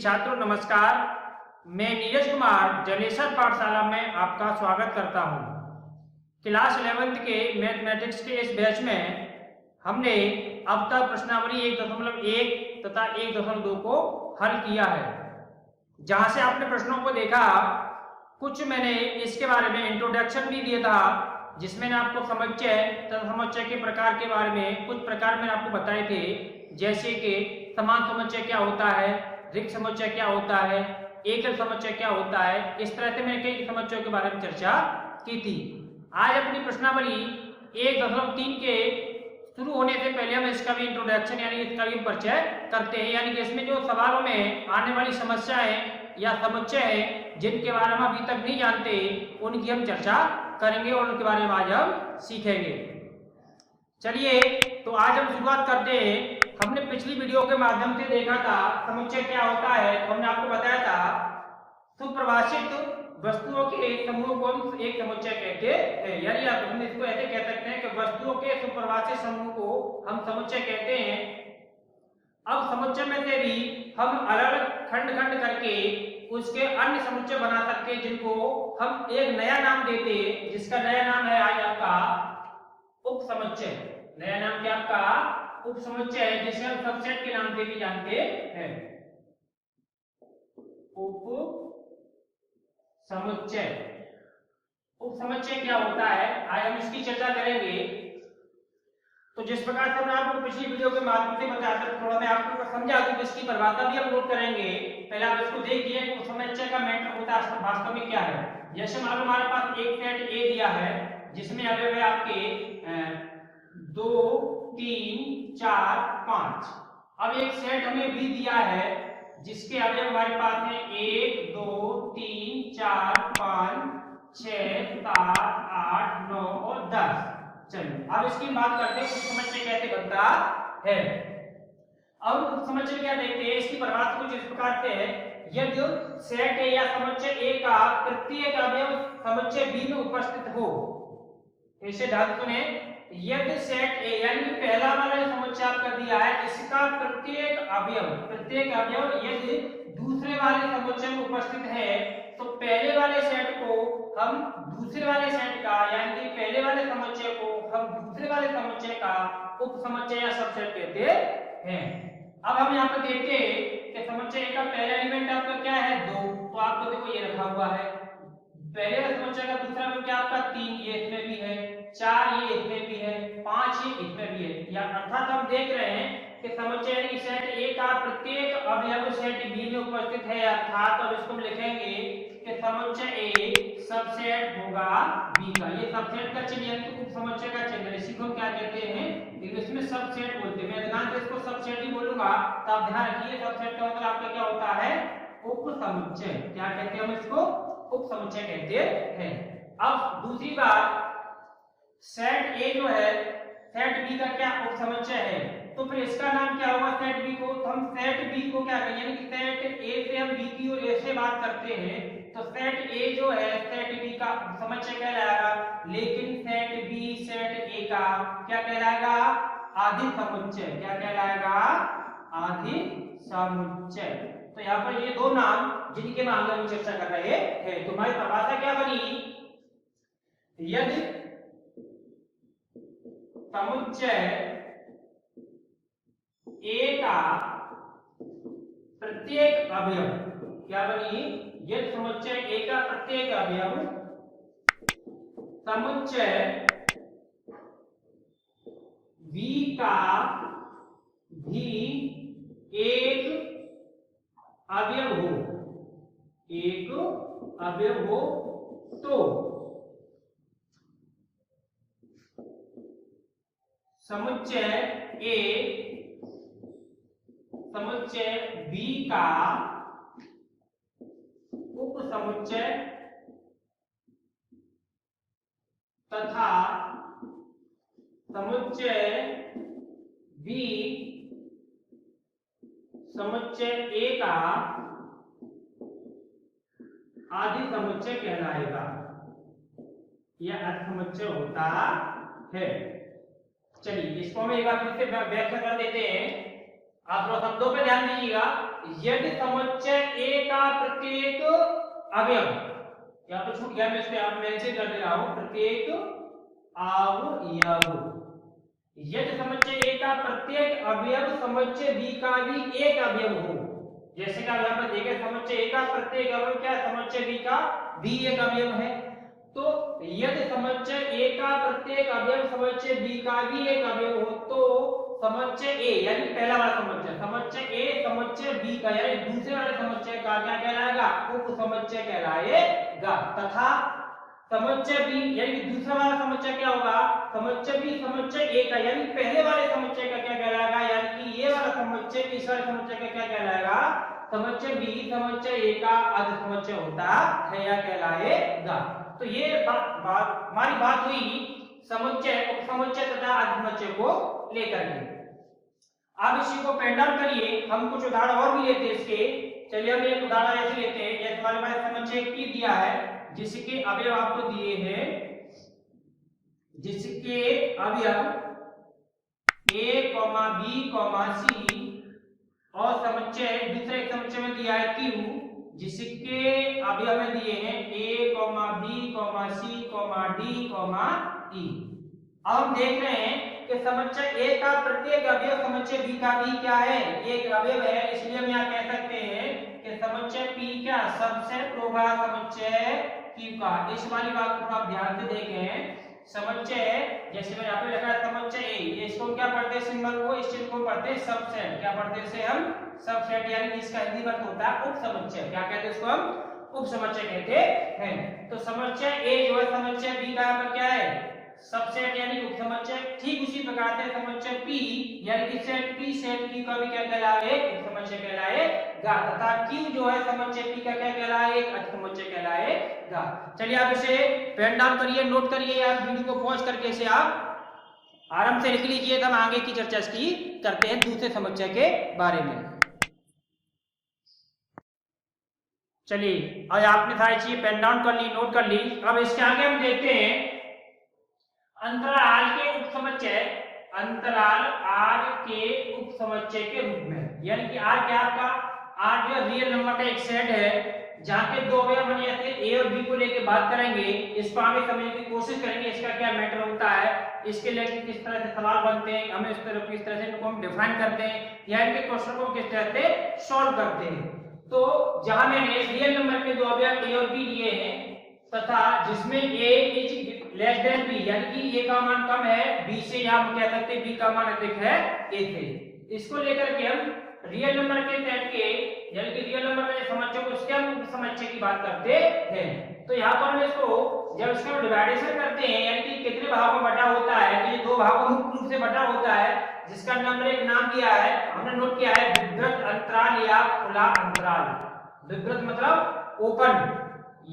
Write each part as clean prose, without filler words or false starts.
छात्रों नमस्कार। मैं नीरज कुमार जलेसर पाठशाला में आपका स्वागत करता हूं। क्लास 11th के मैथमेटिक्स के इस बैच में हमने अब तक प्रश्नावली 1.1 तथा 1.2 को हल किया है। जहां से आपने प्रश्नों को देखा, कुछ मैंने इसके बारे में इंट्रोडक्शन भी दिया था, जिसमें मैंने आपको समुच्चय तथा समुच्चय के प्रकार के बारे में कुछ प्रकार मैंने आपको बताए थे, जैसे कि समान समुच्चय क्या होता है, रिक्त समुच्चय क्या होता है, एकल समुच्चय क्या होता है। इस तरह से मैंने कई समुच्चयों के बारे में चर्चा की थी। आज अपनी प्रश्नावली 1.3 के शुरू होने से पहले हम इसका भी इंट्रोडक्शन यानी इसका भी परिचय करते हैं, यानी कि इसमें जो सवालों में आने वाली समस्याएं या समुच्चय है जिनके बारे में हम अभी तक नहीं जानते, उनकी हम चर्चा करेंगे और उनके बारे में आज हम सीखेंगे। चलिए तो आज हम शुरुआत करते हैं। हमने पिछली वीडियो के माध्यम से देखा था समुच्चय क्या होता है। तो हमने आपको बताया था सुपरिभाषित वस्तुओं के समूह को हम एक समुच्चय कहते हैं, यानी हम इसको ऐसे कह सकते हैं कि वस्तुओं के सुपरिभाषित समूह को हम समुच्चय कहते हैं। अब समुच्चय में से भी हम अलग खंड खंड करके उसके अन्य समुच्चय बना सकते हैं, जिनको हम एक नया नाम देते हैं, जिसका नया नाम है आज आपका उप समुच्चय। नया नाम क्या आपका उप समुच्चय है, जिसे हम सबसेट के नाम से भी जानते हैं। उप समुच्चय। उप समुच्चय क्या होता है, आज हम इसकी चर्चा करेंगे। तो जिस प्रकार से हमने आपको पिछली वीडियो के माध्यम से बताया था, थोड़ा मैं आपको समझा दूं, इसकी परिभाषा भी हम नोट करेंगे। पहले आप इसको देखिए कि समुच्चय का मैटर होता है वास्तव में क्या है। जैसे मान लो हमारे पास एक सेट ए दिया है, जिसमें अवयव है आपके 2 3 4 5। अब एक सेट हमें बी दिया है, जिसके अवयव हमारे पास है 1 2 3 4 5 6 7 8 9 और 10। चलिए अब इसकी बात करते हैं कि समुच्चय कैसे बनता है। अब समुच्चय क्या देखते हैं, इसकी परिभाषा कुछ इस प्रकार से है। यदि सेट ए या समुच्चय ए का प्रत्येक अवयव समुच्चय बी में उपस्थित हो, इसे ध्यान सुने, यदि सेट ए यानी पहला वाला समुच्चय आपका दिया है, इसका प्रत्येक अवयव यदि दूसरे वाले समुच्चय में उपस्थित है, तो पहले वाले सेट को हम दूसरे वाले सेट का यानी कि पहले वाले समुच्चय को हम दूसरे वाले समुच्चय का उप समुच्चय या सबसेट कहते हैं। अब हम यहाँ पर देखते हैं कि समुच्चय का पहला एलिमेंट आपका क्या है 2, तो आपको देखो ये रखा हुआ है। पहले वाले समुच्चय का दूसरा एलिमेंट क्या आपका 3, ये इसमें भी है, 4 ये इसमें भी है, 5 ये इसमें भी है। या अर्थात हम देख रहे हैं कि समुच्चय यानी सेट ए का प्रत्येक अवयव सेट बी में उपस्थित है। अर्थात अब इसको हम लिखेंगे कि समुच्चय ए सबसेट होगा बी का। ये सबसेट का चिन्ह यानी उप समुच्चय का चिन्ह, इसी को हम क्या कहते हैं, इंग्लिश में सबसेट बोलते हैं। मैं ध्यान से इसको सबसेट ही बोलूंगा, तो आप ध्यान रखिए सबसेट का मतलब आपका क्या होता है उप समुच्चय। क्या कहते हैं हम इसको, उप समुच्चय कहते हैं। अब दूसरी बात, सेट ए जो है सेट बी का क्या उप समुच्चय है, तो फिर इसका नाम क्या होगा सेट बी को। तो हम सेट बी को क्या करेंगे, यानी कि सेट ए से हम बी की ओर ऐसे बात करते हैं, तो सेट ए जो है सेट बी का समुच्चय कहलाएगा। लेकिन सेट बी सेट ए का क्या कहलाएगा, आदि समुच्चय। क्या कहलाएगा, आदि समुच्चय। तो यहाँ पर ये दो नाम जिनके मामले में चर्चा कर रहे हैं। तुम्हारी परिभाषा क्या बनी, यदि समुच्चय ए का प्रत्येक अवयव क्या बनी, यदि समुच्चय ए का प्रत्येक अवयव समुच्चय बी का भी एक अवयव हो, तो समुच्चय ए समुच्चय बी का उप समुच्चय तथा समुच्चय बी समुच्चय ए का आदि समुच्चय कहलाएगा। यह अर्थ समुच्चय होता है। चलिए इसको हम एक बार फिर से व्याख्या कर देते हैं। आप थोड़ा शब्दों पे ध्यान दीजिएगा। यदि समुच्चय ए का प्रत्येक अवयव, यहाँ पे छूट गया, मैं इसमें आप मेंशन कर दे रहा हूं, प्रत्येक अवयव, यदि समुच्चय ए का प्रत्येक अवयव समुच्चय बी का भी एक अवयव हो, जैसे कि यहाँ पर देखें समुच्चय ए का प्रत्येक अवयव क्या है, समुच्चय बी का भी एक अवयव है, तो यदि समुच्चय ए का प्रत्येक अवयव समुच्चय बी का भी एक अवयव हो तो समुच्चय ए यानी पहला वाला समुच्चय, समुच्चय ए समुच्चय बी का यानी दूसरे वाले समुच्चय का क्या कहलाएगा, उप समुच्चय कहलाएगा, तथा समुच्चय बी यानी दूसरा वाला समुच्चय क्या होगा, समुच्चय बी समुच्चय ए का यानी पहले वाले समुच्चय का क्या कहलाएगा, यानी कि ये वाला समुच्चय इस वाले समुच्चय का क्या कहलाएगा, समुच्चय बी समुच्चय ए का अर्ध समुच्चय होता है या कहलाएगा। तो ये हमारी बात हुई समुच्चय, उपसमुच्चय तथा अर्धसमुच्चय को लेकर के। अब इसी को पेन डाउन करिए, हम कुछ उदाहरण और भी लेते हैं इसके। चलिए हम एक उदाहरण ऐसे लेते हैं, जैसे हमारे पास समुच्चय P दिया है जिसके अवयव आपको दिए हैं, जिसके अवयव A, B, C और समुच्चय दूसरे समुच्चय में दिया है Q जिसके अवयव में दिए हैं A, B, C, D, E। अब हम देख रहे हैं कि समुच्चय A का प्रत्येक अवयव समुच्चय B का भी क्या है, एक अवयव है, इसलिए हम यहाँ कह सकते हैं कि समुच्चय P क्या सबसेट होगा समुच्चय Q का। इस वाली बात को आप ध्यान से देखें, समुच्चय जैसे मैं यहाँ पे लिखा है समुच्चय A, इसको क्या पढ़ते हैं सिंबल को, इस चिन्ह को पढ़ते हैं सबसेट, क्या पढ़ते हैं इसे हम सबसेट, यानी इसका हिंदी अर्थ होता है उप समुच्चय, क्या कहते हैं इसको हम उप समुच्चय कहते हैं। तो समुच्चय A जो है समुच्चय B का यहाँ पर क्या है सबसेट यानी उप समुच्चय, ठीक उसी प्रकार से समुच्चय P यानी कि सेट P सेट Q का भी क्या कहलाएगा, उप समुच्चय कहलाएगा, तथा Q जो है समुच्चय P का क्या कहलाएगा, अर्ध समुच्चय कहलाएगा। चलिए आप इसे पेन डाउन करिए, नोट करिए, आप वीडियो को पॉज करके इसे आप आराम से लिख लीजिए, तब आगे की चर्चा इसकी करते हैं दूसरे समुच्चय के बारे में। चलिए आज आपने सारी चीजें पेन डाउन कर ली, नोट कर ली। अब इसके आगे हम देखते हैं अंतराल के उप समुच्चय, अंतराल R के उप समुच्चय के रूप में, यानी कि R क्या आपका, R जो रियल नंबर का एक सेट है जहां के दो अवयव बने जाते हैं A और B को लेके बात करेंगे, इसको आगे समझने की कोशिश करेंगे, इसका क्या मैटर होता है, इसके लिए किस तरह से सवाल बनते हैं, हमें इस तरह किस तरह से इनको हम डिफाइन करते हैं या इनके क्वेश्चन को किस तरह से सॉल्व करते हैं। तो जहां मैंने रियल नंबर के दो अवयव A और B लिए हैं तथा जिसमें A is less than B यानी कि A का मान कम है B से, या हम कह सकते हैं B का मान अधिक है A से, इसको लेकर के हम रियल नंबर के सेट के यानी कि रियल नंबर के समुच्चय को उसके हम समुच्चय की बात करते हैं। तो यहाँ पर हम इसको जब इसका डिवाइडेशन करते हैं यानी कि कितने भागों में बटा होता है, तो ये दो भागों में मुख्य रूप से बटा होता है जिसका नंबर एक नाम दिया है, हमने नोट किया है विवृत अंतराल या खुला अंतराल। विवृत मतलब ओपन,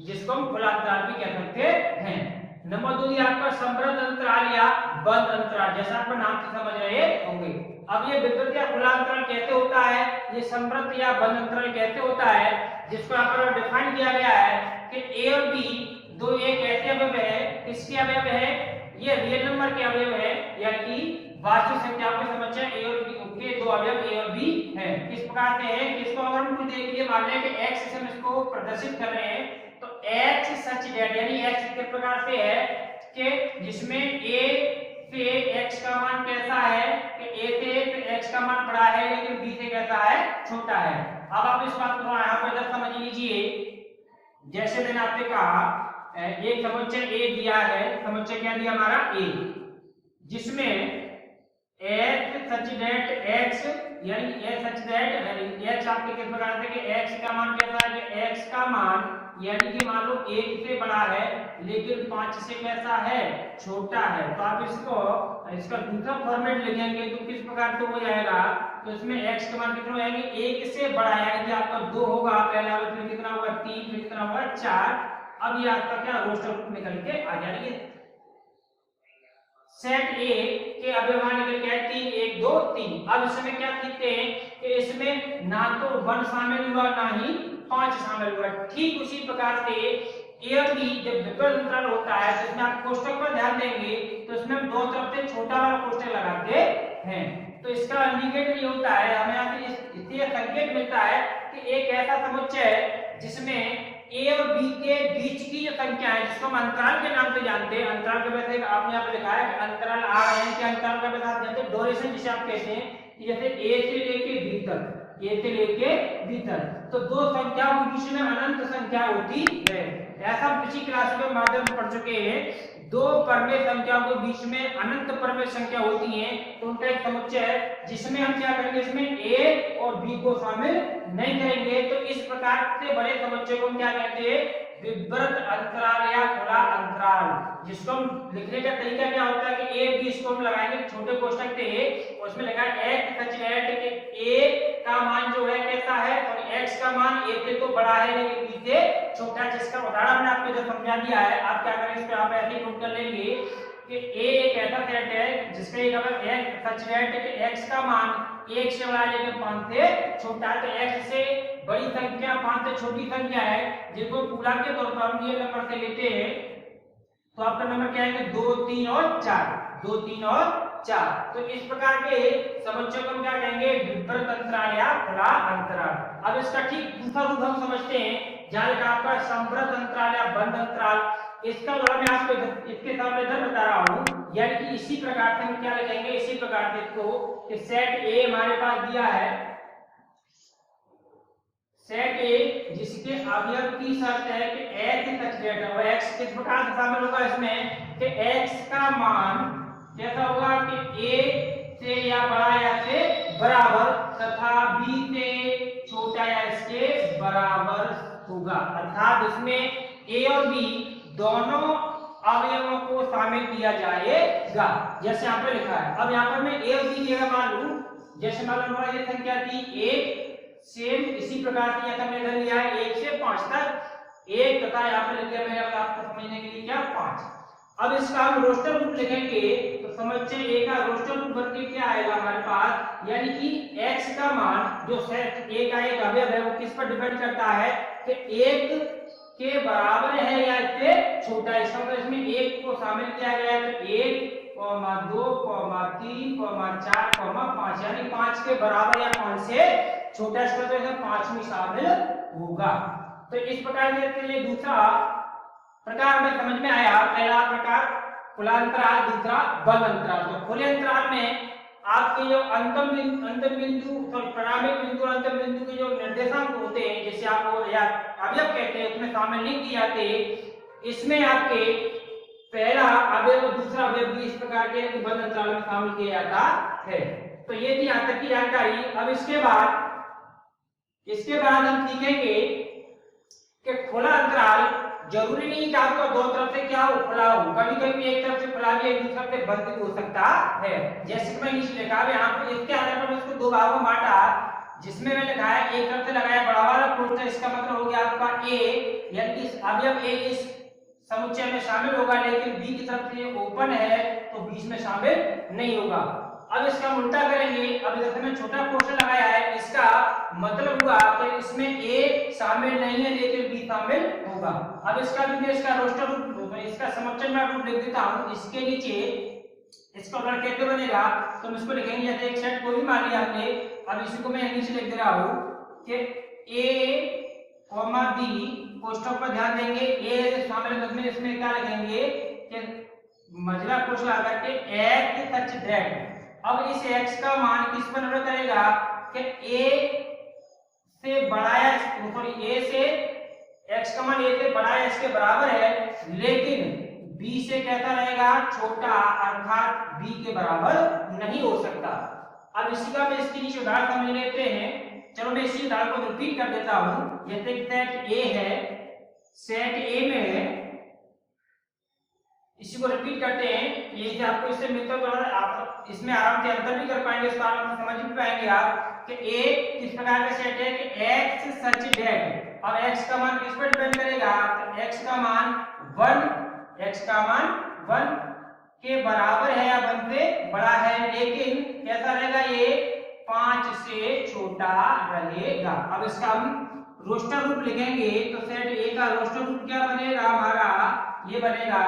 जिसको हम खुला अंतराल भी कह सकते हैं। नंबर 2 ये आपका समृद्ध अंतराल या बंद अंतराल, जैसा आप नाम से समझ रहे होंगे। अब ये विवृत या खुला अंतराल कैसे होता है, ये समृद्ध या बंद अंतराल कैसे होता है, जिसको यहाँ पर डिफाइन किया गया है कि A और B दो एक ऐसे अवयव है, किसके अवयव है, ये रियल नंबर के अवयव है, यानी कि वास्तविक संख्या के समुच्चय A और B के दो अवयव A और B हैं। किस प्रकार से है, किसको अगर हम देखिए मान लें कि x से हम इसको प्रदर्शित कर रहे हैं, तो x सच दैट यानी x किस प्रकार से है कि जिसमें A से x का मान कैसा है कि A से x का मान बड़ा है लेकिन B से कैसा है, छोटा है। अब आप इस बात को यहाँ पर जब समझ लीजिए, जैसे मैंने आपसे कहा एक समुच्चय A दिया है, समुच्चय क्या दिया हमारा A, जिसमें x सच दैट x यानी x सच दैट x आपके किस प्रकार से कि x का मान कैसा है कि x का मान यानी कि मान लो 1 से बड़ा है लेकिन 5 से कैसा है, छोटा है। तो आप इसका दूसरा फॉर्मेट लिखेंगे तो किस प्रकार से हो जाएगा, तो इसमें x का मान कितना हो जाएगा, 1 से बड़ा यानी कि आपका 2 होगा पहला, फिर कितना होगा 3, फिर कितना होगा 4। अब ये आपका क्या रोस्टर रूप निकल के आ जाएगी। सेट A के अवयव निकल के 3 1 2 3। अब इसमें क्या सीखते हैं कि इसमें ना तो 1 शामिल हुआ ना ही 5 शामिल हुआ। ठीक उसी प्रकार से A और B जब विकर्ण अंतराल होता है तो इसमें आप कोष्ठक पर ध्यान देंगे तो इसमें हम दो तरफ से छोटा वाला कोष्ठक लगाते हैं। तो इसका इंडिकेटर ये होता है, हमें यहाँ पे इससे संकेत मिलता है कि एक ऐसा समुच्चय है जिसमें ए और बी के बीच की जो संख्या है, जिसको हम अंतराल के नाम से जानते हैं, अंतराल के वैसे आपने यहाँ पे लिखा है कि अंतराल आर है कि अंतराल का वैसे आप जानते हैं ड्यूरेशन जिसे आप कहते हैं, जैसे ए से लेके बी तक, ए से लेके बी तक, तो दो संख्याओं के बीच में अनंत संख्या होती है। ऐसा हम पिछली क्लास के माध्यम से पढ़ चुके हैं, दो परमेय संख्याओं के बीच में अनंत परमेय संख्या होती है, तो उनका एक समुच्चय है जिसमें हम क्या करेंगे, इसमें ए और बी को शामिल नहीं करेंगे। तो इस प्रकार से बड़े समुच्चय को हम क्या कहते हैं, विवर्त अंतराल या खुला अंतराल, जिसको हम लिखने का तरीका क्या होता है कि ए बी इसको हम लगाएंगे छोटे कोष्टक से, उसमें लिखा है एक्स सच दैट कि ए का मान जो है कैसा है, और एक्स का मान ए से तो बड़ा है लेकिन बी से छोटा है। जिसका उदाहरण मैंने आपको जो समझा दिया है, आप क्या करेंगे, इस पे आप ऐसे नोट कर लेंगे कि ए एक ऐसा सेट है जिसका एक अगर एक्स सच दैट कि एक्स का मान 1 से बड़ा है लेकिन 5 से छोटा है, तो एक्स से बड़ी संख्या 5 से छोटी संख्या है, जिनको पूर्णांक के तौर पर हम ये नंबर से लेते हैं, तो आपका नंबर क्या है, 2 3 और 4, 2 3 और 4। तो इस प्रकार के समुच्चय को हम क्या कहेंगे, विवर्त अंतराल या खुला अंतराल। अब इसका ठीक दूसरा रूप हम समझते हैं, जहां लिखा आपका संवृत अंतराल या बंद अंतराल। इसका उदाहरण मैं आपको इसके सामने इधर बता रहा हूं, यानी कि इसी प्रकार से हम क्या लिखेंगे, इसी प्रकार से इसको कि सेट ए हमारे पास दिया है, सेट ए जिसके अवयव की शर्त है कि एक्स सच दैट, और एक्स किस प्रकार से शामिल होगा इसमें कि एक्स का मान कैसा होगा कि ए से या बड़ा या से बराबर तथा बी से छोटा या इसके बराबर होगा, अर्थात इसमें ए और बी दोनों अवयवों को शामिल किया जाएगा, जैसे यहाँ पे लिखा है। अब यहाँ पर मैं ए और बी की जगह मान लूं, जैसे मान लो ये संख्या थी 1, सेम इसी प्रकार से यहाँ हमने लिया है 1 से 5 तक, 1 तथा यहाँ पे लिख दिया मैंने आपको समझने के लिए क्या 5। अब इसका हम रोस्टर रूप लिखेंगे, तो समुच्चय ए का रोस्टर रूप बनके क्या आएगा हमारे पास, यानी कि x का मान जो सेट ए का एक अवयव है वो किस पर डिपेंड करता है कि 1 के बराबर है या इससे छोटा है। इसका मतलब इसमें 1 को शामिल किया गया है, तो 1, 2, 3, 4, 5, यानी 5 के बराबर या 5 से छोटा, इसका तो इसमें 5 में शामिल होगा। तो इस प्रकार से दूसरा प्रकार में समझ में आया, पहला प्रकार खुला अंतराल, दूसरा बंद अंतराल। तो खुले अंतराल में आपके जो अंतम बिंदु प्रारंभिक बिंदु और अंतिम बिंदु के जो निर्देशांक होते हैं, जैसे आपको या अवयव कहते हैं, उसमें शामिल नहीं किए जाते। इसमें आपके पहला अवयव और दूसरा अवयव भी इस प्रकार के बंद अंतराल में शामिल किया जाता है। तो ये थी यहाँ तक की जानकारी। अब इसके बाद हम सीखेंगे कि खुला अंतराल जरूरी नहीं कि आपका दो तरफ से क्या हो, खुला हो, कभी कभी एक तरफ से खुला भी एक दूसरे से बंद भी हो सकता है। जैसे कि मैं नीचे लिखा है यहाँ पे, इसके आधार पर इसको दो भागों में बांटा, जिसमें मैंने लिखा है एक तरफ से लगाया बड़ा वाला कोष्ठक, इसका मतलब हो गया आपका ए, यानी कि अवयव ए इस समुच्चय में शामिल होगा, लेकिन बी की तरफ से ओपन है तो बीच में शामिल नहीं होगा। अब इसका उल्टा करेंगे, अब इधर में छोटा कोष्ठक लगाया है, इसका मतलब हुआ कि इसमें ए शामिल नहीं है लेकिन बी शामिल होगा। अब इसका भी मैं इसका रोस्टर रूप, इसका समुच्चय में रूप लिख देता हूं। इसके नीचे इसका अगर कैसे बनेगा तो हम इसको लिखेंगे, जैसे एक सेट को भी मान लिया हमने। अब इसी को मैं नीचे लिख दे रहा हूं कि ए कॉमा बी, कोष्ठक पर ध्यान देंगे, ए शामिल में इसमें क्या लिखेंगे कि मझला कोष्ठक आकर के एक्स सच दैट। अब इस x का मान किस पर निर्भर करेगा कि a से बड़ा या सॉरी a से x का मान a से बड़ा या इसके बराबर है, लेकिन b से कैसा रहेगा, छोटा, अर्थात b के बराबर नहीं हो सकता। अब इसी का मैं इसके नीचे उदाहरण समझ लेते हैं। चलो मैं इसी उदाहरण को रिपीट कर देता हूं। जैसे सेट a है, सेट a में है, इसी को रिपीट करते हैं। ये आपको इससे मिलता है, आप इसमें आराम से अंतर भी कर पाएंगे, इसको आराम से समझ भी पाएंगे आप कि a किस प्रकार का सेट है कि x सच दैट, और x का मान किस पर डिपेंड करेगा, तो x का मान 1 के बराबर है या 1 से बड़ा है, लेकिन कैसा रहेगा, ये 5 से छोटा रहेगा। अब इसका हम रोस्टर रूप लिखेंगे, तो सेट a का रोस्टर रूप क्या बनेगा हमारा, ये बनेगा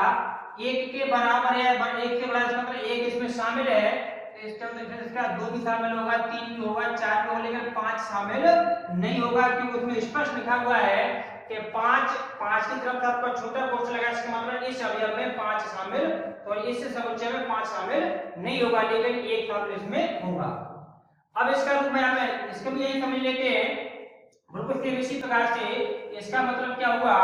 1 के बराबर है, 1 से बड़ा, मतलब 1 इसमें शामिल है, इस टर्म में फिर इसका 2 भी शामिल होगा, 3 भी होगा, 4 भी होगा, लेकिन 5 शामिल नहीं होगा, क्योंकि उसमें स्पष्ट लिखा हुआ है कि 5 की तरफ आपका छोटा कोष्ठक लगा, इसका मतलब इस अवयव में 5 शामिल, तो इस समुच्चय में 5 शामिल नहीं होगा, लेकिन एक शामिल इसमें होगा। अब इसका रूप में इसको भी यही समझ लेते हैं, बिल्कुल सेम इसी प्रकार से। इसका मतलब क्या हुआ,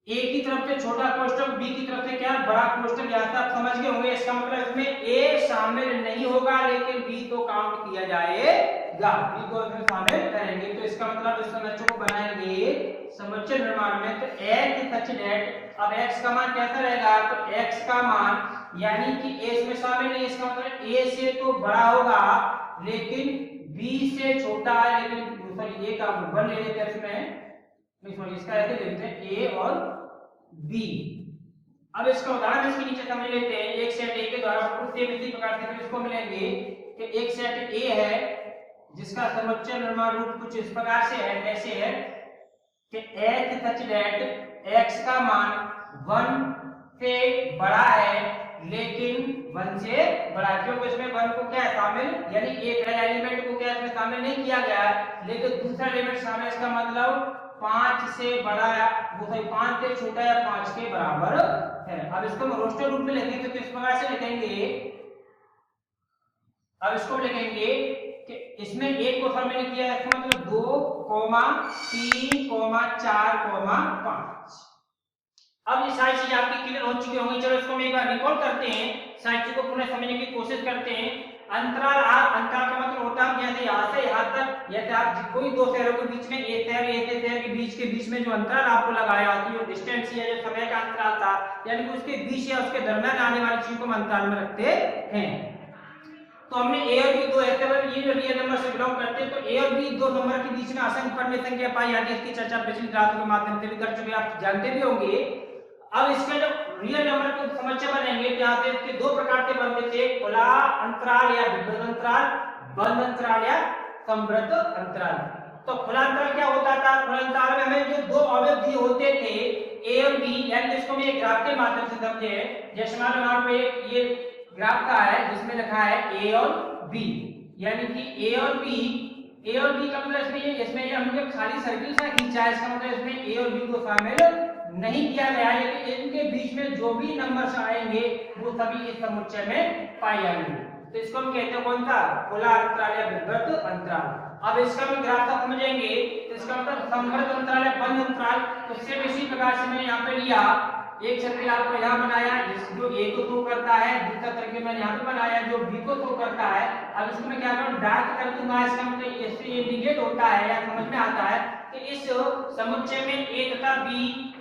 ए की तरफ से छोटा कोष्ठक, बी की तरफ से क्या बड़ा कोष्ठक, यहां से आप समझ गए होंगे। इसका मतलब इसमें ए शामिल नहीं होगा, लेकिन बी तो काउंट किया जाएगा, बी को इसमें शामिल करेंगे। तो इसका मतलब इस समुच्चय को बनाएंगे समुच्चय निर्माण में, तो x सच दैट, अब x का मान कैसा रहेगा, तो x का मान यानी कि a इसमें शामिल नहीं, इसका मतलब a से तो बड़ा होगा लेकिन b से छोटा है, लेकिन सॉरी a का वन ले लेते हैं इसमें, नहीं सॉरी इसका ऐसे ले लेते हैं a और b। अब इसका उदाहरण इसके नीचे समझ लेते हैं। एक सेट a के द्वारा सेम इसी प्रकार से फिर इसको मिलेंगे कि एक सेट a है जिसका समुच्चय निर्माण रूप कुछ इस प्रकार से है, ऐसे है कि x सच दैट x का मान 1 से बड़ा है लेकिन 1 से बड़ा, क्योंकि इसमें 1 को क्या है शामिल, यानी एक एलिमेंट को क्या इसमें शामिल नहीं किया गया है, लेकिन दूसरा एलिमेंट शामिल, इसका मतलब 5 से बड़ा या 5 से छोटा या 5 के बराबर है। अब इसको हम रोस्टर रूप में लिखेंगे तो किस प्रकार से लिखेंगे, अब इसको लिखेंगे कि इसमें एक को शामिल किया है, इसका मतलब 2, 3, 4, 5। अब ये सारी चीजें आपकी क्लियर हो चुकी होंगी। चलो इसको हम एक बार रिकॉल करते हैं, सारी चीजों को पुनः समझने की कोशिश करते हैं। अंतराल अंतराल का मतलब होता है जैसे यहाँ से यहाँ तक, जैसे आप कोई दो शहरों के बीच में एक शहर के बीच में जो अंतराल आपको लगाया होती है, जो डिस्टेंस या जो समय का अंतराल था, यानी कि उसके बीच या उसके दरमियान आने वाली चीज को हम अंतराल में रखते हैं। तो हमने a और b दो ऐसे ये जो रियल नंबर से बिलोंग करते हैं, तो a और b दो नंबर के बीच में असंख्य पढ़ने संख्या पाई जाती है। इसकी चर्चा पिछली क्लास के माध्यम से भी कर चुके, आप जानते भी होंगे। अब इसका जब रियल नंबर को समुच्चय बनेंगे, जहां से इसके दो प्रकार के बनते थे, खुला अंतराल या विवृत अंतराल, बंद अंतराल या समृद्ध अंतराल। तो खुला अंतराल क्या होता था, खुला अंतराल में हमें जो दो अवयव दिए होते थे a और b, यानी इसको मैं एक ग्राफ के माध्यम से समझे, जैसे मान लो यहाँ पे ये ग्राफ का है जिसमें लिखा है a और b, यानी कि a और b का मतलब इसमें हमने खाली सर्किल सा खींचा है, इसका मतलब इसमें a और b को शामिल नहीं किया गया, लेकिन इनके बीच में जो भी नंबर्स आएंगे वो सभी इस समुच्चय में पाए जाएंगे। तो इसको हम कहते हैं कौन सा, खुला अंतराल या विवृत अंतराल। अब इसका हम ग्राफ से समझेंगे, तो इसका मतलब समृद्ध अंतराल या बंद अंतराल। तो सिर्फ इसी प्रकार से मैंने यहाँ पे लिया एक सर्किल आपको यहाँ बनाया जो a को शो करता है, दूसरा सर्किल मैंने यहाँ पे बनाया जो b को शो करता है। अब इसको मैं क्या करूँ, डार्क कर दूंगा, इसका मतलब इससे इंडिकेट होता है या समझ में आता है कि इस समुच्चय में a तथा b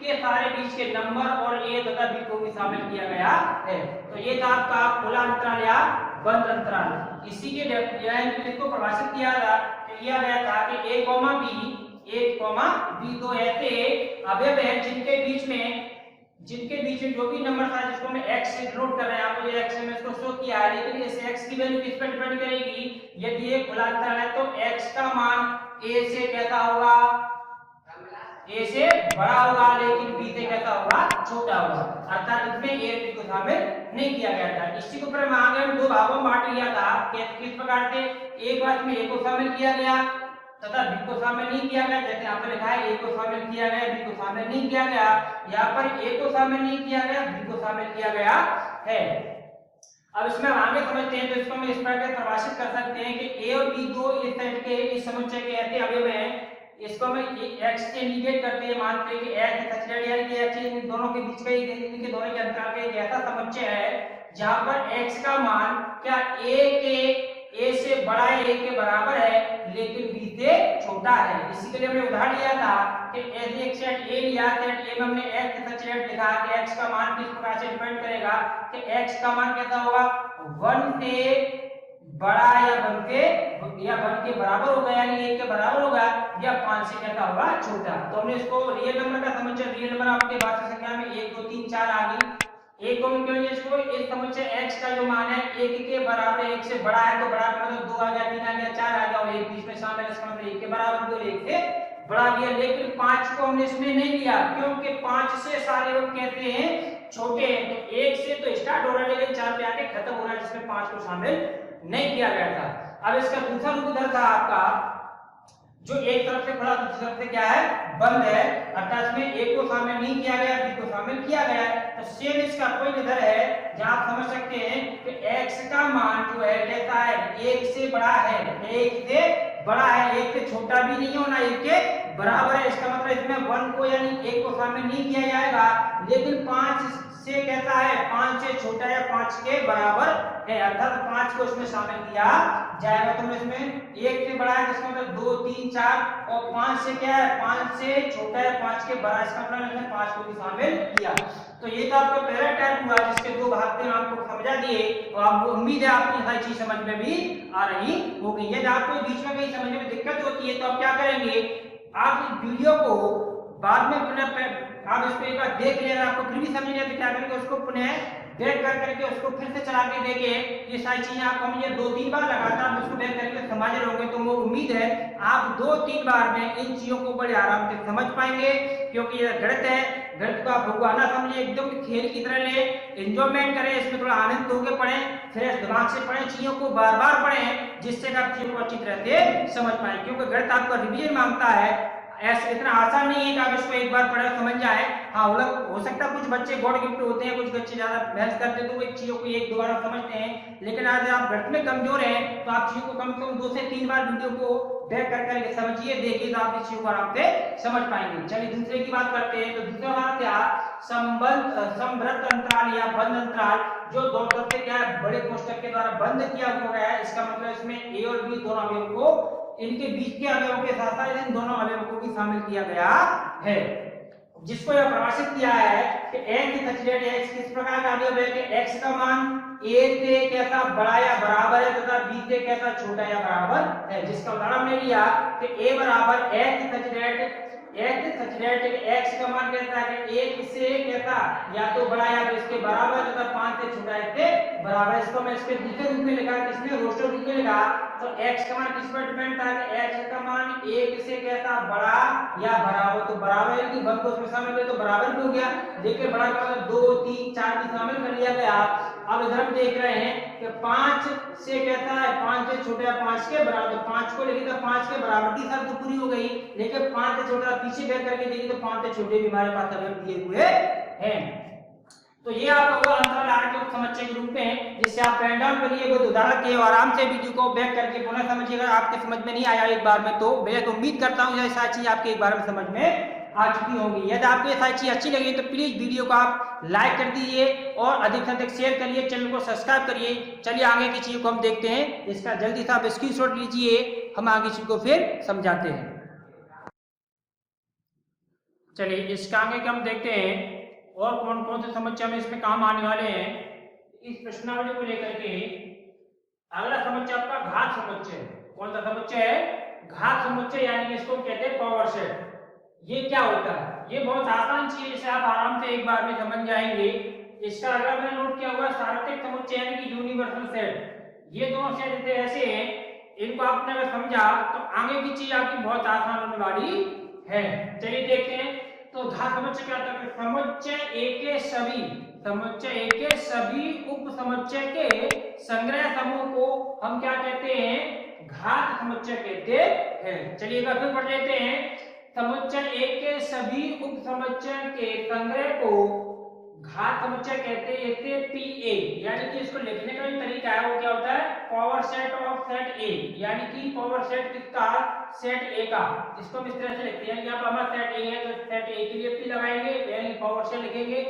के सारे बीच के नंबर और a तथा b को भी शामिल किया गया है। तो ये था आपका खुला अंतराल या बंद अंतराल। इसी के इसको परिभाषित किया गया था कि a, b दो ऐसे अवयव हैं जिनके बीच में जो भी नंबर था, जिसको मैं x से डिनोट कर रहे हैं, आपको ये x में इसको शो किया है, लेकिन इस x की वैल्यू किस पर डिपेंड करेगी, यदि ये खुला अंतराल है तो x का मान a से कैसा होगा, a से बड़ा होगा, लेकिन b से कैसा होगा, छोटा होगा। अर्थात इसमें a b को शामिल नहीं किया गया था। इसी को फिर आगे हम दो भागों में बांट लिया था, किस प्रकार से, एक बार में a को शामिल किया गया तथा b को शामिल नहीं किया गया, जैसे यहाँ पर लिखा है a को शामिल किया गया, b को शामिल नहीं किया गया, यहाँ पर a को शामिल नहीं किया गया, b को शामिल किया गया है। अब इसमें आगे समझते हैं, तो इसको हम इस प्रकार परिभाषित कर सकते हैं कि a और b दो इस सेट के इस समुच्चय के ऐसे अवयव हैं, इसको हम x से इंडिकेट करते हैं, मानते हैं कि x सच यानी कि x इन दोनों के बीच का इनके दोनों के अंतराल का एक ऐसा समुच्चय है जहां पर x का मान क्या a से बड़ा है, a के बराबर है, लेकिन b से छोटा है। इसी के लिए हमने उदाहरण लिया था कि ऐसे एक सेट a लिया, सेट a में हमने x सच लिखा कि x का मान किस प्रकार से डिपेंड करेगा कि x का मान कैसा होगा, 1 से बड़ा या 1 के बराबर होगा, यानी 1 के बराबर होगा, या 5 से कैसा होगा, छोटा। तो हमने इसको रियल नंबर का समुच्चय, रियल नंबर आपके वास्तविक संख्या में 1 2 3 4 आ गई, एक को हम क्यों इसको इस समुच्चय x का जो मान है 1 के बराबर, 1 से बड़ा है तो बड़ा मतलब 2 आ गया, 3 आ गया, 4 आ गया, और एक बीच में शामिल है, इसका मतलब 1 के बराबर भी और 1 से बढ़ा लिया, लेकिन 5 को हमने इसमें नहीं लिया क्योंकि 5 से सारे लोग कहते हैं छोटे हैं, तो 1 से तो स्टार्ट हो रहा है लेकिन 4 पे आके खत्म हो रहा है, जिसमें 5 को शामिल नहीं किया गया था। अब इसका दूसरा रूप इधर था आपका, जो एक तरफ से खुला दूसरी तरफ से क्या है, बंद है, अर्थात इसमें एक को शामिल नहीं किया गया, बी को शामिल किया गया है। तो सेम इसका पॉइंट इधर है जहां आप समझ सकते हैं कि x का मान जो है कहता है 1 से बड़ा है, 1 से बड़ा है, 1 से छोटा भी नहीं होना, 1 के बराबर है। इसका मतलब इसमें 1 को यानी 1 को शामिल नहीं किया जाएगा, लेकिन 5 से कहता है 5 से छोटा या 5 के बराबर है, अर्थात 5 को इसमें शामिल किया जाएगा। तो इसमें 1 से बड़ा है, इसका मतलब 2 3 4, और 5 से क्या है, 5 से छोटा है 5 के बराबर, इसका मतलब इसमें 5 को भी शामिल किया। तो ये तो आपका पहला टाइप हुआ जिसके दो भाग थे, आपको समझा दिए, और आपको उम्मीद है आपकी हर चीज समझ में भी आ रही होगी। यदि आपको बीच में कहीं समझने में दिक्कत होती है तो आप क्या करेंगे, आप इस वीडियो को बाद में पुनः आप इसको एक बार देख लें, आपको फिर भी समझ नहीं आता क्या करेंगे, उसको पुनः बैक कर करके उसको फिर से चला के देखें। ये सारी चीजें आपको मुझे 2-3 बार लगातार उसको बैक करके समझ रहोगे तो वो उम्मीद है आप 2-3 बार में इन चीजों को बड़े आराम से समझ पाएंगे, क्योंकि ये गणित है, गणित को आप भगवान ना समझिए, एकदम खेल की तरह ले, एंजॉयमेंट करें, इसमें थोड़ा आनंद होकर पढ़ें, फ्रेश दिमाग से पढ़ें, चीजों को बार बार पढ़ें, जिससे आप चीजों को अच्छी तरह से समझ पाए, क्योंकि गणित आपका रिवीजन मांगता है। ऐसा इतना आसान नहीं है कि आप इसको एक बार पढ़े समझ जाए। हाँ, हो सकता है कुछ बच्चे गॉड गिफ्ट होते हैं, कुछ बच्चे ज्यादा मेहनत करते हैं तो वो एक चीजों को एक दो बार समझते हैं, लेकिन अगर आप गणित में कमजोर हैं तो आप चीजों को कम से कम 2 से 3 बार वीडियो को बैक कर करके समझिए, देखिए तो आप इस चीजों को आराम से समझ पाएंगे। चलिए दूसरे की बात करते हैं। तो दूसरा बात क्या, समवृत्त अंतराल या बंद अंतराल, जो दो तरफ से क्या है बड़े कोष्ठक के द्वारा बंद किया हुआ है, इसका मतलब इसमें ए और बी दोनों अवयव को, इनके बीच के अवयवों के साथ साथ इन दोनों अवयवों को भी शामिल किया गया है, जिसको यह परिभाषित किया है कि x सच दैट x किस प्रकार का अवयव है कि x का मान a से कैसा बड़ा या बराबर है तथा b से कैसा छोटा या बराबर है, जिसका उदाहरण हमने लिया कि a बराबर x सच दैट x का मान कैसा है कि 1 से कैसा या तो बड़ा या तो इसके बराबर तथा 5 से छोटा इसके बराबर। इसको मैं इसके दूसरे रूप में लिखा, किसने रोस्टर रूप में लिखा, तो x का मान किस पर डिपेंड था कि x का मान 1 से कैसा बड़ा या बराबर, तो बराबर है कि बंद को उसमें शामिल है तो बराबर भी हो गया, देखिए बड़ा का मतलब 2 3 4 भी शामिल कर लिया गया। अब इधर हम देख रहे हैं कि 5 से कहता है 5 से छोटा है 5 के बराबर, तो 5 को लेके तो 5 के बराबर की शर्त पूरी हो गई, लेकिन 5 से छोटा पीछे बैठ करके देखिए तो 5 से छोटे भी हमारे पास अवयव दिए हुए हैं। तो ये आपका अंतराल आर के उपसमुच्चय के रूप में, जिससे आप पेन डाउन करिए, वो उदाहरण के और आराम से वीडियो को बैक करके पुनः समझिएगा। आपके समझ में नहीं आया एक बार में तो मैं तो उम्मीद करता हूँ ये सारी चीज आपके एक बार में समझ में आ चुकी होंगी। यदि आपको ये सारी चीज अच्छी लगी तो प्लीज वीडियो को आप लाइक कर दीजिए और अधिक से अधिक शेयर करिए, चैनल को सब्सक्राइब करिए। चलिए आगे की चीज को हम देखते हैं, इसका जल्दी से आप स्क्रीनशॉट लीजिए, हम आगे चीज को फिर समझाते हैं। चलिए इसका आगे के हम देखते हैं और कौन कौन से समस्या में इसमें काम आने वाले हैं। इस प्रश्नावली को लेकर के अगला समस्या आपका घात समुच्चय। कौन सा समुच्चय है? घात समुच्चय, यानी कि इसको कहते हैं पावर सेट। ये क्या होता है? ये बहुत आसान चीज है, आप आराम से एक बार में समझ जाएंगे। इसका अगला मैंने नोट किया हुआ सार्वत्रिक समुच्चय यानी कि यूनिवर्सल सेट। ये दोनों सेट ऐसे हैं, इनको आपने अगर समझा तो आगे की चीज आपकी बहुत आसान होने वाली है। चलिए देखते हैं। तो घात समुच्चय क्या होता है? समुच्चय ए के सभी उप समुच्चय के संग्रह समूह को हम क्या कहते हैं? घात समुच्चय कहते हैं। चलिए एक बार फिर पढ़ लेते हैं। समुच्चय ए के सभी उप समुच्चय के संग्रह को घात समुच्चय कहते हैं। इसे PA, यानी कि इसको लिखने का भी तरीका है, वो क्या होता है? Power set of set A, यानी कि पावर सेट किसका? सेट A का। इसको हम इस तरह से लिखते हैं, यहाँ पर हमारा सेट A है तो सेट A के लिए P लगाएंगे, यानी पावर सेट लिखेंगे।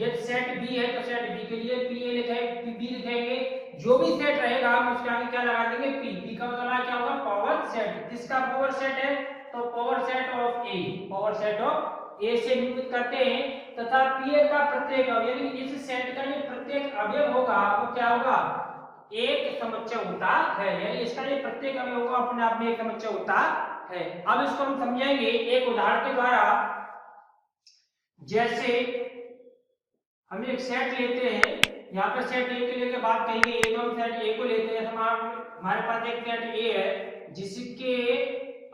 ये सेट B है तो सेट B के लिए PA लिखेंगे, B लिखेंगे। जो भी सेट रहेगा हम उसके आगे क्या लगा देंगे? P का मतलब क्या होगा? Power set. किसका पावर सेट है? तो power set of A, power set of A से निरूपित करते हैं। तथा PA का प्रत्येक अवयव, यानी इस सेट का जो प्रत्येक अवयव होगा वो क्या होगा? एक समुच्चय होता है, यानी इसका जो प्रत्येक अवयव होगा अपने आप में एक समुच्चय होता है। अब इसको हम समझेंगे एक उदाहरण के द्वारा। जैसे हम एक सेट लेते हैं, यहाँ पर सेट A के लिए बात करेंगे। एक हम सेट A को लेते हैं, हमारे पास एक सेट A है जिसके